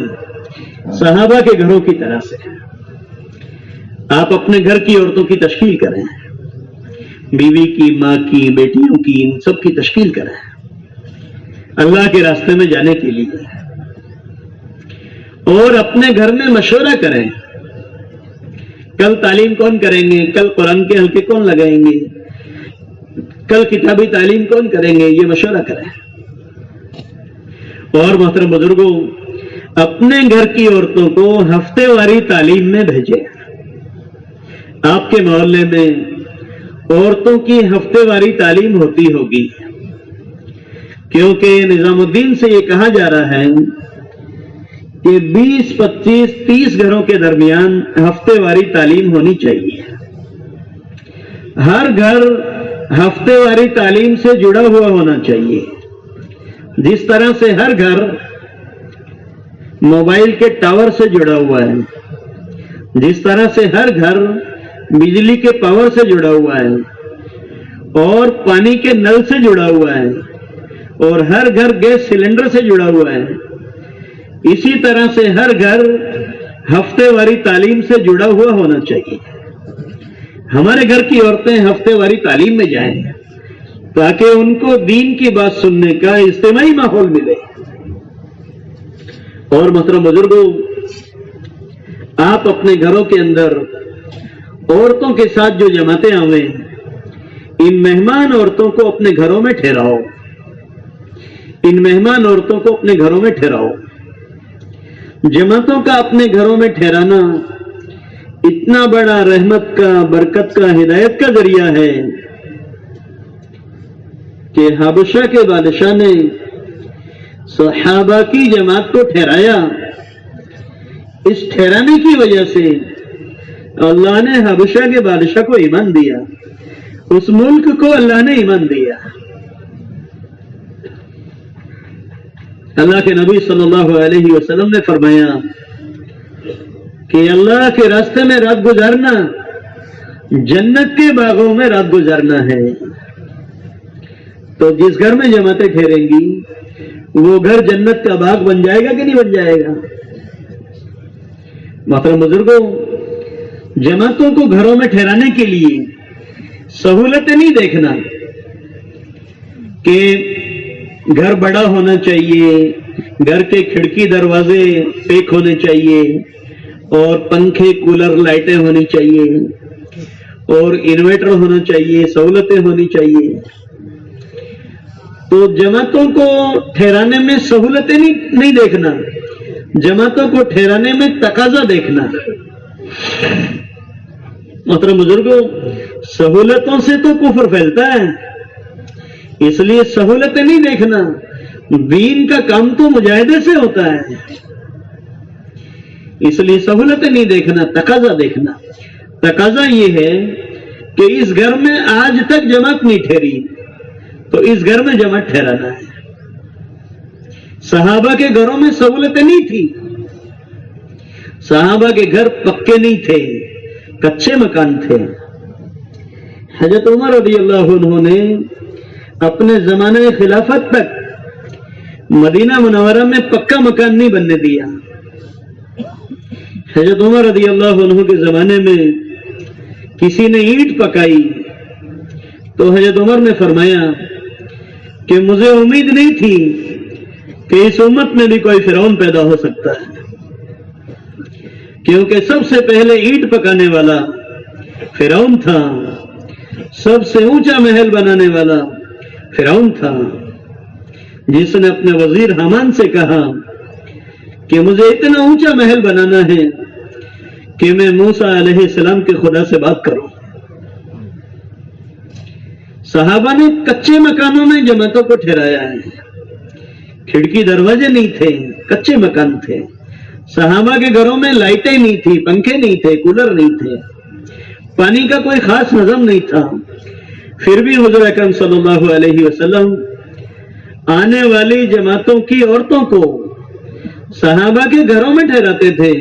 صحابہ کے گھروں کی طرح سے. آپ اپنے گھر کی عورتوں کی تشکیل کریں، بیوی کی، ماں کی، بیٹیوں کی، ان سب کی تشکیل کریں اللہ کے راستے میں جانے کے لیے. اور اپنے گھر میں مشورہ کریں، کل تعلیم کون کریں گے، کل قرآن کے حلقے کون لگائیں گے، کل کتابی تعلیم کون کریں گے، یہ مشورہ کریں. اور محترم بزرگوں، اپنے گھر کی عورتوں کو ہفتے واری تعلیم میں بھیجیں. آپ کے محلے میں عورتوں کی ہفتے واری تعلیم ہوتی ہوگی، کیونکہ نظام الدین سے یہ کہا جا رہا ہے کہ 20، 25، 30 گھروں کے درمیان ہفتے واری تعلیم ہونی چاہیے. ہر گھر ہفتے واری تعلیم سے جڑا ہوا ہونا چاہیے. جس طرح سے ہر گھر موبائل کے ٹاور سے جڑا ہوا ہے، جس طرح سے ہر گھر بجلی کے پاور سے جڑا ہوا ہے اور پانی کے نل سے جڑا ہوا ہے اور ہر گھر گیس سلنڈر سے جڑا ہوا ہے، اسی طرح سے ہر گھر ہفتے واری تعلیم سے جڑا ہوا ہونا چاہیے. ہمارے گھر کی عورتیں ہفتے واری تعلیم میں جائیں تاکہ ان کو دین کی بات سننے کا اجتماعی ماحول ملے. اور محترم بزرگوں، آپ اپنے گھروں کے اندر عورتوں کے ساتھ جو جماعتیں آویں، ان مہمان عورتوں کو اپنے گھروں میں ٹھہراؤ. ان مہمان عورتوں کو اپنے گھروں میں ٹھہراؤ. جماعتوں کا اپنے گھروں میں ٹھہرانا اتنا بڑا رحمت کا، برکت کا، ہدایت کا ذریعہ ہے کہ حبشہ کے بادشاہ نے صحابہ کی جماعت کو ٹھہرایا. اس ٹھہرانے کی وجہ سے اللہ نے حبشہ کے بادشاہ کو ایمان دیا، اس ملک کو اللہ نے ایمان دیا. اللہ کے نبی صلی اللہ علیہ وسلم نے فرمایا کہ اللہ کے راستے میں رات گزارنا جنت کے باغوں میں رات گزارنا ہے. تو جس گھر میں جماعتیں ٹھہریں گی وہ گھر جنت کا باغ بن جائے گا کہ نہیں بن جائے گا؟ محترم بزرگوں، جماعتوں کو گھروں میں ٹھہرانے کے لیے سہولتیں نہیں دیکھنا کہ گھر بڑا ہونا چاہیے، گھر کے کھڑکی دروازے پیک ہونے چاہیے، اور پنکھے کولر لائٹیں ہونی چاہیے، اور انورٹر ہونا چاہیے، سہولتیں ہونی چاہیے. تو جماعتوں کو ٹھہرانے میں سہولتیں نہیں دیکھنا، جماعتوں کو ٹھہرانے میں تقاضا دیکھنا. محترم بزرگوں، سہولتوں سے تو کفر پھیلتا ہے، اس لیے سہولتیں نہیں دیکھنا. دین کا کام تو مجاہدے سے ہوتا ہے، اس لیے سہولتیں نہیں دیکھنا، تقاضا دیکھنا. تقاضا یہ ہے کہ اس گھر میں آج تک جماعت نہیں ٹھہری تو اس گھر میں جماعت ٹھہرانا ہے. صحابہ کے گھروں میں سہولتیں نہیں تھی، صحابہ کے گھر پکے نہیں تھے، کچے مکان تھے. حضرت عمر رضی اللہ عنہ نے اپنے زمانے خلافت تک مدینہ منورہ میں پکا مکان نہیں بننے دیا. حضرت عمر رضی اللہ عنہ کے زمانے میں کسی نے اینٹ پکائی تو حضرت عمر نے فرمایا کہ مجھے امید نہیں تھی کہ اس امت میں بھی کوئی فرعون پیدا ہو سکتا ہے، کیونکہ سب سے پہلے اینٹ پکانے والا فرعون تھا، سب سے اونچا محل بنانے والا فرعون تھا، جس نے اپنے وزیر حامان سے کہا کہ مجھے اتنا اونچا محل بنانا ہے کہ میں موسیٰ علیہ السلام کے خدا سے بات کروں. صحابہ نے کچے مکانوں میں جماعتوں کو ٹھہرایا ہے، کھڑکی دروازے نہیں تھے، کچے مکان تھے. صحابہ کے گھروں میں لائٹیں نہیں تھی، پنکھے نہیں تھے، کولر نہیں تھے، پانی کا کوئی خاص نظم نہیں تھا. پھر بھی حضور اکرم صلی اللہ علیہ وسلم آنے والی جماعتوں کی عورتوں کو صحابہ کے گھروں میں ٹھہراتے تھے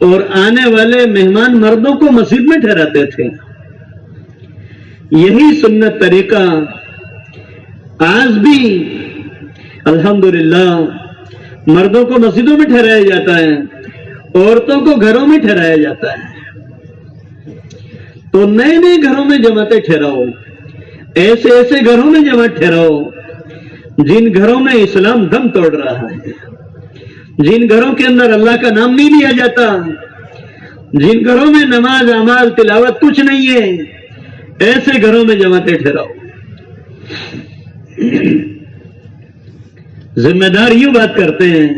اور آنے والے مہمان مردوں کو مسجد میں ٹھہراتے تھے. یہی سنت طریقہ آج بھی الحمدللہ مردوں کو مسجدوں میں ٹھہرایا جاتا ہے، عورتوں کو گھروں میں ٹھہرایا جاتا ہے. تو نئے نئے گھروں میں جماعتیں ٹھہراؤ، ایسے ایسے گھروں میں جماعت ٹھہراؤ جن گھروں میں اسلام دم توڑ رہا ہے، جن گھروں کے اندر اللہ کا نام نہیں لیا جاتا، جن گھروں میں نماز اعمال تلاوت کچھ نہیں ہے، ایسے گھروں میں جماعتیں ٹھہراؤ. ذمہ دار یوں بات کرتے ہیں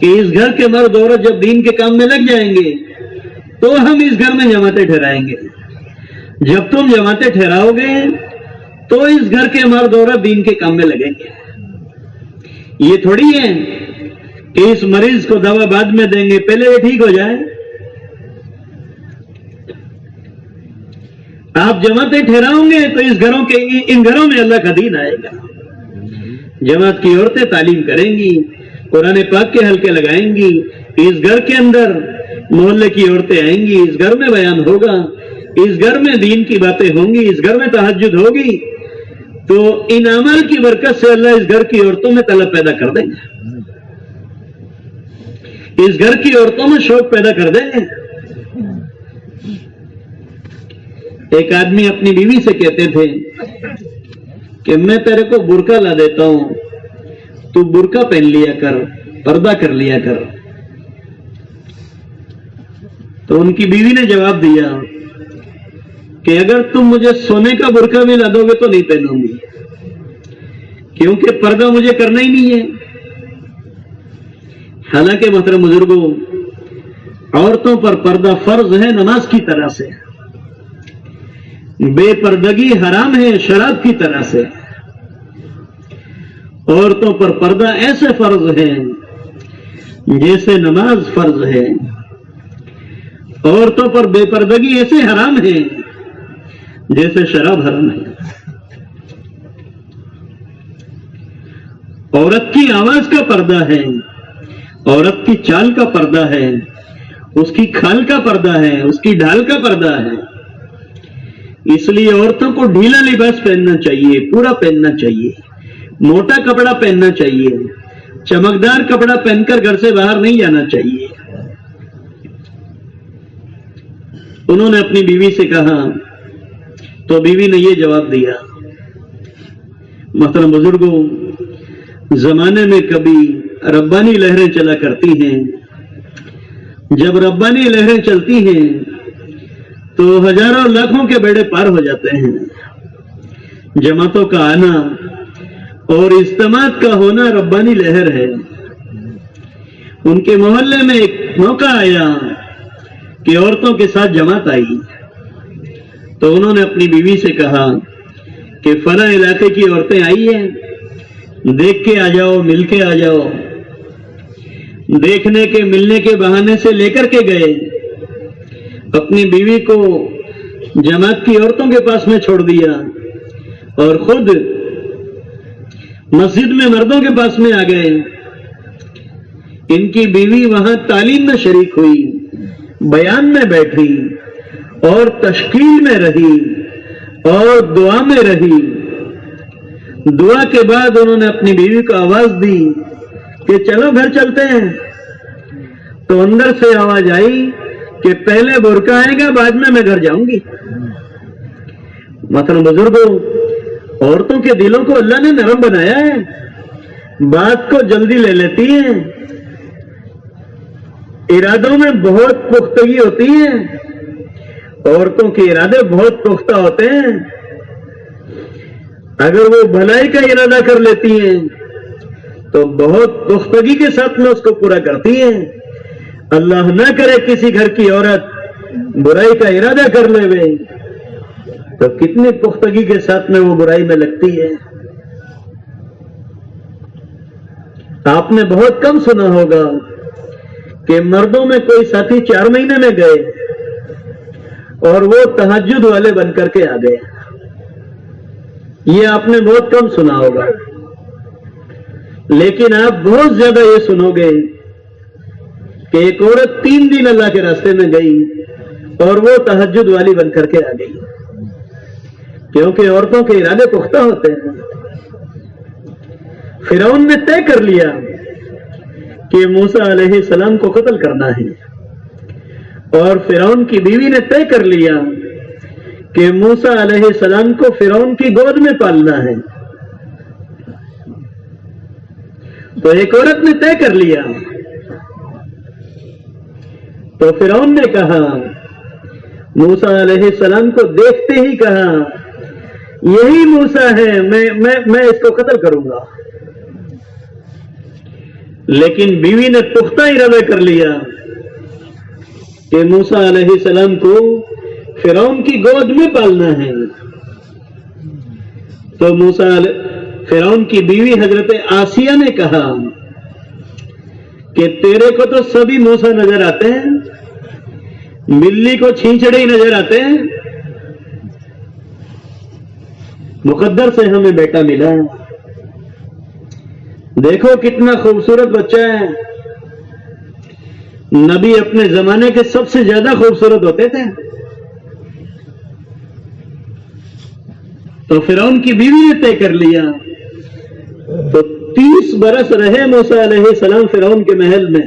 کہ اس گھر کے مرد عورت جب دین کے کام میں لگ جائیں گے تو ہم اس گھر میں جماعتیں ٹھہرائیں گے. جب تم جماعتیں ٹھہراؤ گے تو اس گھر کے مرد عورت دین کے کام میں لگیں گے. یہ تھوڑی ہے کہ اس مریض کو دوا بعد میں دیں گے، پہلے یہ ٹھیک ہو جائے. آپ جماعتیں ٹھہراؤں گے تو ان گھروں میں اللہ کا دین آئے گا. جماعت کی عورتیں تعلیم کریں گی، قرآن پاک کے حلقے لگائیں گی، اس گھر کے اندر محلے کی عورتیں آئیں گی، اس گھر میں بیان ہوگا، اس گھر میں دین کی باتیں ہوں گی، اس گھر میں تہجد ہوگی. تو ان اعمال کی برکت سے اللہ اس گھر کی عورتوں میں طلب پیدا کر دیں گے. اس گھر کی عورتوں میں شوق پیدا کر دیں گے. ایک آدمی اپنی بیوی سے کہتے تھے کہ میں تیرے کو برقع لا دیتا ہوں, تو برقع پہن لیا کر, پردہ کر لیا کر. تو ان کی بیوی نے جواب دیا کہ اگر تم مجھے سونے کا برقع بھی لا دو گے تو نہیں پہنوں گی, کیونکہ پردہ مجھے کرنا ہی نہیں ہے. حالانکہ محترم بزرگوں, عورتوں پر پردہ فرض ہے نماز کی طرح سے, بے پردگی حرام ہے شراب کی طرح سے. عورتوں پر پردہ ایسے فرض ہے جیسے نماز فرض ہے. عورتوں پر بے پردگی ایسے حرام ہے جیسے شراب حرام ہے. عورت کی آواز کا پردہ ہے, عورت کی چال کا پردہ ہے, اس کی کھال کا پردہ ہے, اس کی ڈھال کا پردہ ہے. اس لیے عورتوں کو ڈھیلا لباس پہننا چاہیے, پورا پہننا چاہیے, موٹا کپڑا پہننا چاہیے, چمکدار کپڑا پہن کر گھر سے باہر نہیں جانا چاہیے. انہوں نے اپنی بیوی سے کہا تو بیوی نے یہ جواب دیا. محترم بزرگوں, زمانے میں کبھی ربانی لہریں چلا کرتی ہیں. جب ربانی لہریں چلتی ہیں تو ہزاروں لاکھوں کے بیڑے پار ہو جاتے ہیں. جماعتوں کا آنا اور اجتماعات کا ہونا ربانی لہر ہے. ان کے محلے میں ایک موقع آیا کہ عورتوں کے ساتھ جماعت آئی, تو انہوں نے اپنی بیوی سے کہا کہ فلاں علاقے کی عورتیں آئی ہیں, دیکھ کے آ جاؤ, مل کے آ جاؤ. دیکھنے کے ملنے کے بہانے سے لے کر کے گئے. اپنی بیوی کو جماعت کی عورتوں کے پاس میں چھوڑ دیا اور خود مسجد میں مردوں کے پاس میں آ گئے. ان کی بیوی وہاں تعلیم میں شریک ہوئی, بیان میں بیٹھی اور تشکیل میں رہی اور دعا میں رہی. دعا کے بعد انہوں نے اپنی بیوی کو آواز دی کہ چلو گھر چلتے ہیں. تو اندر سے آواز آئی کہ پہلے برقع آئے گا, بعد میں گھر جاؤں گی. محترم بزرگوں, عورتوں کے دلوں کو اللہ نے نرم بنایا ہے, بات کو جلدی لے لیتی ہیں, ارادوں میں بہت پختگی ہوتی ہے. عورتوں کے ارادے بہت پختہ ہوتے ہیں. اگر وہ بھلائی کا ارادہ کر لیتی ہیں تو بہت پختگی کے ساتھ میں اس کو پورا کرتی ہیں. اللہ نہ کرے کسی گھر کی عورت برائی کا ارادہ کر لے تو کتنی پختگی کے ساتھ میں وہ برائی میں لگتی ہے. آپ نے بہت کم سنا ہوگا کہ مردوں میں کوئی ساتھی 4 مہینے میں گئے اور وہ تہجد والے بن کر کے آ گئے. یہ آپ نے بہت کم سنا ہوگا, لیکن آپ بہت زیادہ یہ سنو گے کہ ایک عورت 3 دن اللہ کے راستے میں گئی اور وہ تہجد والی بن کر کے آ گئی, کیونکہ عورتوں کے ارادے پختہ ہوتے ہیں. فرعون نے طے کر لیا کہ موسیٰ علیہ السلام کو قتل کرنا ہے, اور فرعون کی بیوی نے طے کر لیا کہ موسیٰ علیہ السلام کو فرعون کی گود میں پالنا ہے. تو ایک عورت نے طے کر لیا. تو فرعون نے کہا, موسیٰ علیہ السلام کو دیکھتے ہی کہا یہی موسیٰ ہے, میں اس کو قتل کروں گا. لیکن بیوی نے پختہ ارادہ کر لیا کہ موسیٰ علیہ السلام کو فرعون کی گود میں پالنا ہے. تو فرعون کی بیوی حضرت آسیہ نے کہا کہ تیرے کو تو سبھی موسیٰ نظر آتے ہیں, بلی کو چھینچڑے ہی نظر آتے ہیں, مقدر سے ہمیں بیٹا ملا ہے, دیکھو کتنا خوبصورت بچہ ہے. نبی اپنے زمانے کے سب سے زیادہ خوبصورت ہوتے تھے. تو فرعون کی بیوی نے طے کر لیا. تو 30 برس رہے موسیٰ علیہ السلام فرعون کے محل میں,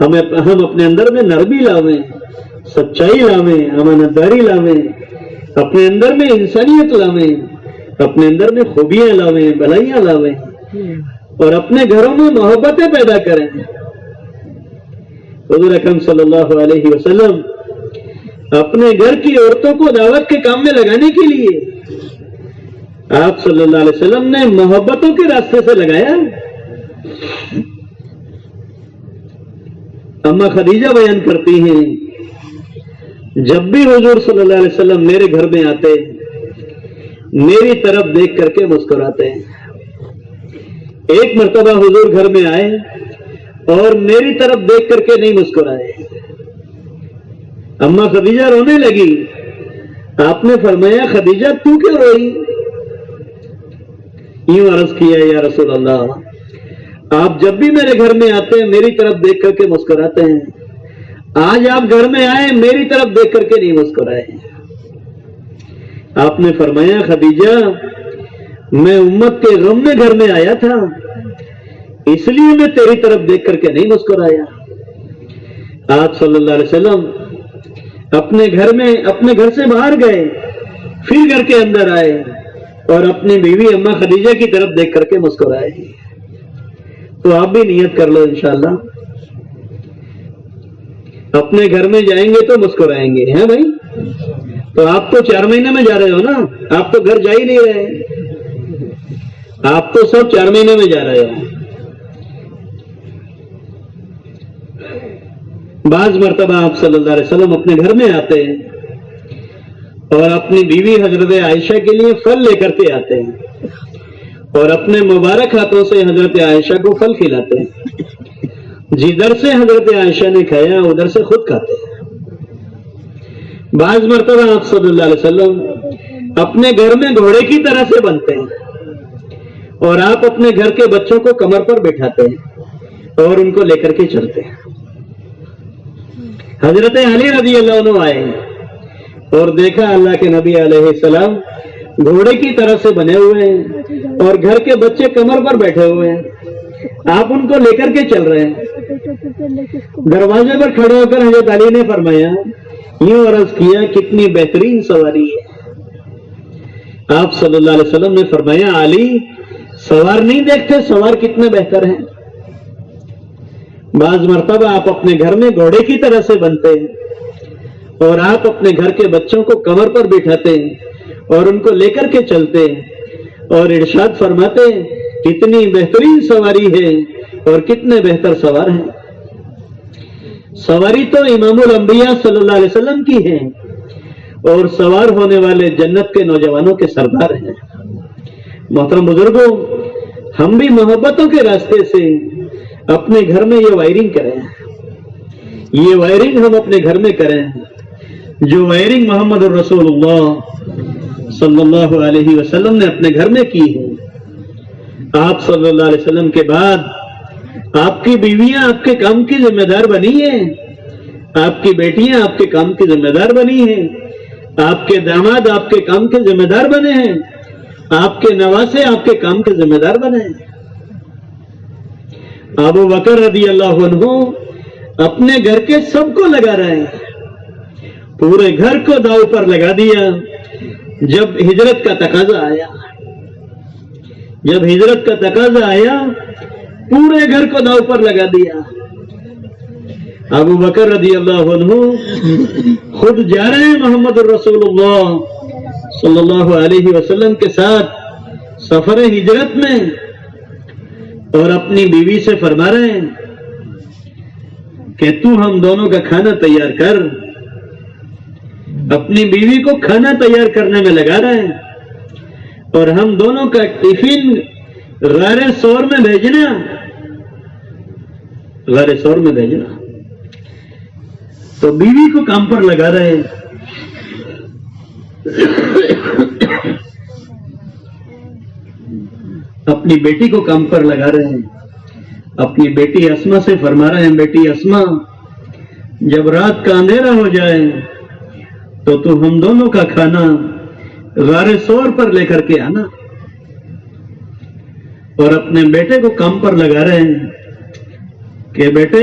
ہم اپنے اندر میں نرمی لاویں، سچائی لاویں، امانت داری لاویں، اپنے اندر میں انسانیت لاویں، اپنے اندر میں خوبیاں لاویں، بھلائیاں لاویں، اور اپنے گھروں میں محبتیں پیدا کریں۔ حضور اکرم صلی اللہ علیہ وسلم اپنے گھر کی عورتوں کو دعوت کے کام میں لگانے کے لیے آپ صلی اللہ علیہ وسلم نے محبتوں کے راستے سے لگایا۔ اما خدیجہ بیان کرتی ہیں، جب بھی حضور صلی اللہ علیہ وسلم میرے گھر میں آتے میری طرف دیکھ کر کے مسکراتے ہیں۔ ایک مرتبہ حضور گھر میں آئے اور میری طرف دیکھ کر کے نہیں مسکرائے۔ اما خدیجہ رونے لگی۔ آپ نے فرمایا، خدیجہ تو کیوں روئی؟ یوں عرض کیا، یا رسول اللہ، آپ جب بھی میرے گھر میں آتے ہیں میری طرف دیکھ کر کے مسکراتے ہیں، آج آپ گھر میں آئے میری طرف دیکھ کر کے نہیں مسکرائے۔ آپ نے فرمایا، خدیجہ میں امت کے غم میں گھر میں آیا تھا، اس لیے میں تیری طرف دیکھ کر کے نہیں مسکرایا۔ آپ صلی اللہ علیہ وسلم اپنے گھر سے باہر گئے، پھر گھر کے اندر آئے اور اپنی بیوی اما خدیجہ کی طرف دیکھ کر کے مسکرائے۔ تو آپ بھی نیت کر لو انشاءاللہ، اپنے گھر میں جائیں گے تو مسکرائیں گے، ہیں بھائی؟ تو آپ تو 4 مہینے میں جا رہے ہو نا، آپ تو گھر جا ہی نہیں رہے، آپ تو سب 4 مہینے میں جا رہے ہو۔ بعض مرتبہ آپ صلی اللہ علیہ وسلم اپنے گھر میں آتے ہیں اور اپنی بیوی حضرت عائشہ کے لیے پھل لے کر کے آتے ہیں اور اپنے مبارک ہاتھوں سے حضرت عائشہ کو پھل کھلاتے ہیں۔ جدھر سے حضرت عائشہ نے کھایا ادھر سے خود کھاتے ہیں۔ بعض مرتبہ آپ صلی اللہ علیہ وسلم اپنے گھر میں گھوڑے کی طرح سے بنتے ہیں اور آپ اپنے گھر کے بچوں کو کمر پر بٹھاتے ہیں اور ان کو لے کر کے چلتے ہیں۔ حضرت علی رضی اللہ عنہ آئے اور دیکھا اللہ کے نبی علیہ السلام گھوڑے کی طرح سے بنے ہوئے ہیں اور گھر کے بچے کمر پر بیٹھے ہوئے ہیں، آپ ان کو لے کر کے چل رہے ہیں۔ دروازے پر کھڑے ہو کر حضرت علی نے فرمایا، یوں عرض کیا، کتنی بہترین سواری ہے۔ آپ صلی اللہ علیہ وسلم نے فرمایا، علی سوار نہیں دیکھتے سوار کتنے بہتر ہیں۔ بعض مرتبہ آپ اپنے گھر میں گھوڑے کی طرح سے بنتے ہیں اور آپ اپنے گھر کے بچوں کو کمر پر بٹھاتے ہیں اور ان کو لے کر کے چلتے ہیں اور ارشاد فرماتے ہیں، کتنی بہترین سواری ہے اور کتنے بہتر سوار ہیں۔ سواری تو امام الانبیاء صلی اللہ علیہ وسلم کی ہے اور سوار ہونے والے جنت کے نوجوانوں کے سردار ہیں۔ محترم بزرگوں، ہم بھی محبتوں کے راستے سے اپنے گھر میں یہ وائرنگ کریں، یہ وائرنگ ہم اپنے گھر میں کریں جو وائرنگ محمد الرسول اللہ صلی اللہ علیہ وسلم نے اپنے گھر میں کی ہے۔ آپ صلی اللہ علیہ وسلم کے بعد آپ کی بیویاں آپ کے کام کی ذمہ دار بنی ہیں، آپ کی بیٹیاں آپ کے کام کی ذمہ دار بنی ہیں، آپ کے داماد آپ کے کام کے ذمہ دار بنے ہیں، آپ کے نواسے آپ کے کام کے ذمہ دار بنے ہیں۔ ابو بکر رضی اللہ عنہ اپنے گھر کے سب کو لگا رہے ہیں، پورے گھر کو داؤ پر لگا دیا۔ جب ہجرت کا تقاضا آیا پورے گھر کو داؤ پر لگا دیا۔ ابو بکر رضی اللہ عنہ خود جا رہے ہیں محمد الرسول اللہ صلی اللہ علیہ وسلم کے ساتھ سفر ہجرت میں اور اپنی بیوی سے فرما رہے ہیں کہ تو ہم دونوں کا کھانا تیار کر۔ اپنی بیوی کو کھانا تیار کرنے میں لگا رہے ہیں اور ہم دونوں کا ٹفن غار ثور میں بھیجنا، تو بیوی کو کام پر لگا رہے ہیں۔ اپنی بیٹی کو کام پر لگا رہے ہیں۔ اپنی بیٹی اسما سے فرما رہے ہیں، بیٹی اسما جب رات کا اندھیرا ہو جائے تو ہم دونوں کا کھانا غار ثور پر لے کر کے آنا۔ اور اپنے بیٹے کو کام پر لگا رہے ہیں کہ بیٹے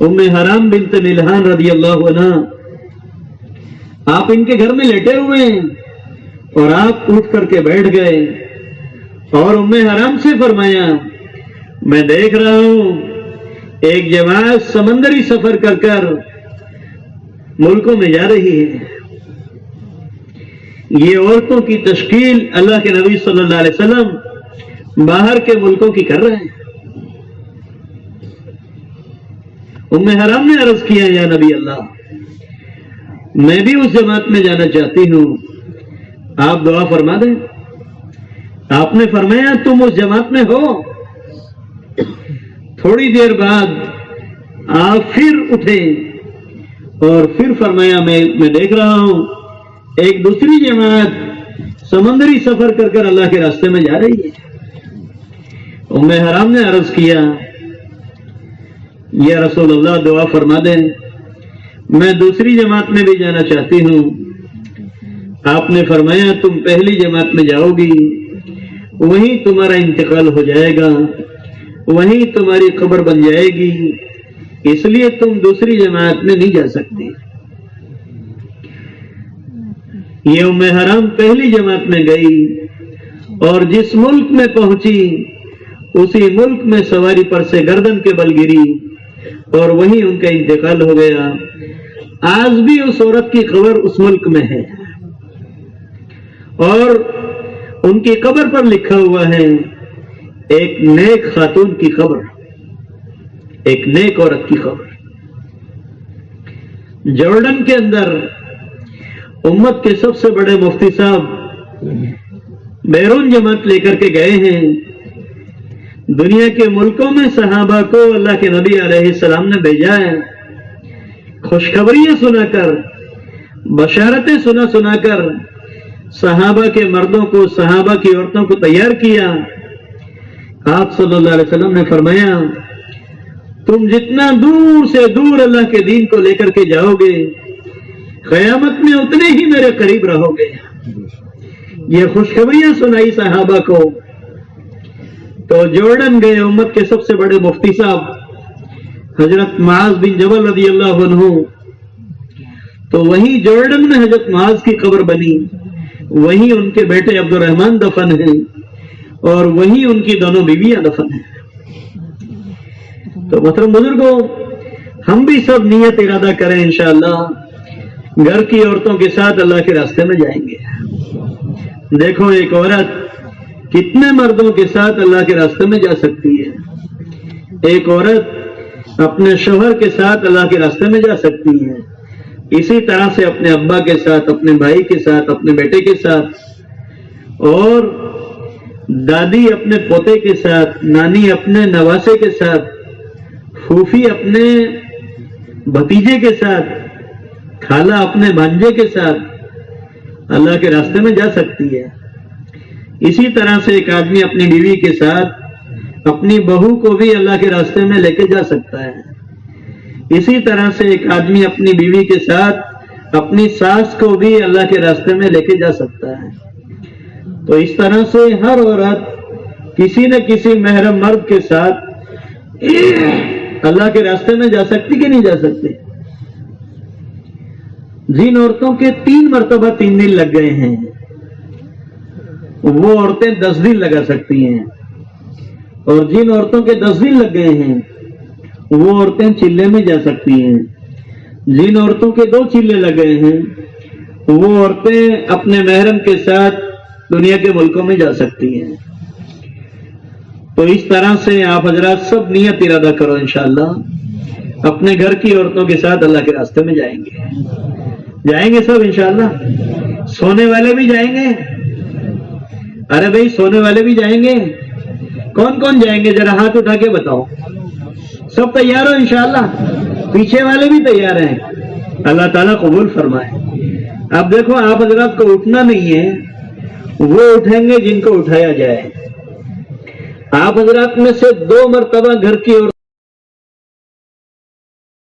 حرام بنت ملحان رضی اللہ عنہ، آپ ان کے گھر میں لیٹے ہوئے ہیں اور آپ اٹھ کر کے بیٹھ گئے اور حرام سے فرمایا میں دیکھ رہا ہوں ایک جماعت سمندری سفر کر کر ملکوں میں جا رہی ہے، یہ عورتوں کی تشکیل اللہ کے نبی صلی اللہ علیہ وسلم باہر کے ملکوں کی کر رہے ہیں۔ حرام نے عرض کیا یا نبی اللہ، میں بھی اس جماعت میں جانا چاہتی ہوں، آپ دعا فرما دیں۔ آپ نے فرمایا تم اس جماعت میں ہو۔ تھوڑی دیر بعد آپ پھر اٹھے اور پھر فرمایا میں دیکھ رہا ہوں ایک دوسری جماعت سمندری سفر کر کر اللہ کے راستے میں جا رہی ہے۔ حرام نے عرض کیا یا رسول اللہ دعا فرما دیں، میں دوسری جماعت میں بھی جانا چاہتی ہوں۔ آپ نے فرمایا تم پہلی جماعت میں جاؤ گی، وہیں تمہارا انتقال ہو جائے گا، وہیں تمہاری قبر بن جائے گی، اس لیے تم دوسری جماعت میں نہیں جا سکتی۔ یہ حرام پہلی جماعت میں گئی اور جس ملک میں پہنچی اسی ملک میں سواری پر سے گردن کے بل گری اور وہیں ان کا انتقال ہو گیا۔ آج بھی اس عورت کی قبر اس ملک میں ہے اور ان کی قبر پر لکھا ہوا ہے ایک نیک خاتون کی قبر، ایک نیک عورت کی قبر۔ جارڈن کے اندر امت کے سب سے بڑے مفتی صاحب بیرون جماعت لے کر کے گئے ہیں، دنیا کے ملکوں میں صحابہ کو اللہ کے نبی علیہ السلام نے بھیجا ہے، خوشخبریاں سنا کر، بشارتیں سنا کر صحابہ کے مردوں کو، صحابہ کی عورتوں کو تیار کیا۔ آپ صلی اللہ علیہ وسلم نے فرمایا تم جتنا دور سے دور اللہ کے دین کو لے کر کے جاؤ گے قیامت میں اتنے ہی میرے قریب رہو گے۔ یہ خوشخبریاں سنائی صحابہ کو، تو جارڈن گئے امت کے سب سے بڑے مفتی صاحب حضرت معاذ بن جبل رضی اللہ عنہ، تو وہیں جارڈن میں حضرت معاذ کی قبر بنی، وہیں ان کے بیٹے عبد الرحمن دفن ہیں اور وہیں ان کی دونوں بیویاں دفن ہیں۔ تو محترم بزرگوں، ہم بھی سب نیت ارادہ کریں انشاءاللہ گھر کی عورتوں کے ساتھ اللہ کے راستے میں جائیں گے۔ دیکھو ایک عورت کتنے مردوں کے ساتھ اللہ کے راستے میں جا سکتی ہے، ایک عورت اپنے شوہر کے ساتھ اللہ کے راستے میں جا سکتی ہے، اسی طرح سے اپنے ابا کے ساتھ، اپنے بھائی کے ساتھ، اپنے بیٹے کے ساتھ، اور دادی اپنے پوتے کے ساتھ، نانی اپنے نواسے کے ساتھ، پھوپھی اپنے بھتیجے کے ساتھ، خالہ اپنے بھانجے کے ساتھ اللہ کے راستے میں جا سکتی ہے۔ اسی طرح سے ایک آدمی اپنی بیوی کے ساتھ اپنی بہو کو بھی اللہ کے راستے میں لے کے جا سکتا ہے، اسی طرح سے ایک آدمی اپنی بیوی کے ساتھ اپنی ساس کو بھی اللہ کے راستے میں لے کے جا سکتا ہے۔ تو اس طرح سے ہر عورت کسی نہ کسی محرم مرد کے ساتھ اللہ کے راستے میں جا سکتی کہ نہیں جا سکتی؟ جن عورتوں کے 3 مرتبہ 3 دن لگ گئے ہیں وہ عورتیں 10 دن لگا سکتی ہیں، اور جن عورتوں کے 10 دن لگ گئے ہیں وہ عورتیں چلے میں جا سکتی ہیں، جن عورتوں کے 2 چلے لگ گئے ہیں وہ عورتیں اپنے محرم کے ساتھ دنیا کے ملکوں میں جا سکتی ہیں۔ تو اس طرح سے آپ حضرات سب نیت ارادہ کرو انشاءاللہ اپنے گھر کی عورتوں کے ساتھ اللہ کے راستے میں جائیں گے سب انشاءاللہ۔ سونے والے بھی جائیں گے؟ ارے بھائی سونے والے بھی جائیں گے؟ کون کون جائیں گے ذرا ہاتھ اٹھا کے بتاؤ۔ سب تیار ہو انشاءاللہ؟ پیچھے والے بھی تیار ہیں؟ اللہ تعالیٰ قبول فرمائے۔ اب دیکھو آپ حضرات کو اٹھنا نہیں ہے، وہ اٹھیں گے جن کو اٹھایا جائے۔ آپ حضرات میں سے 2 مرتبہ گھر کی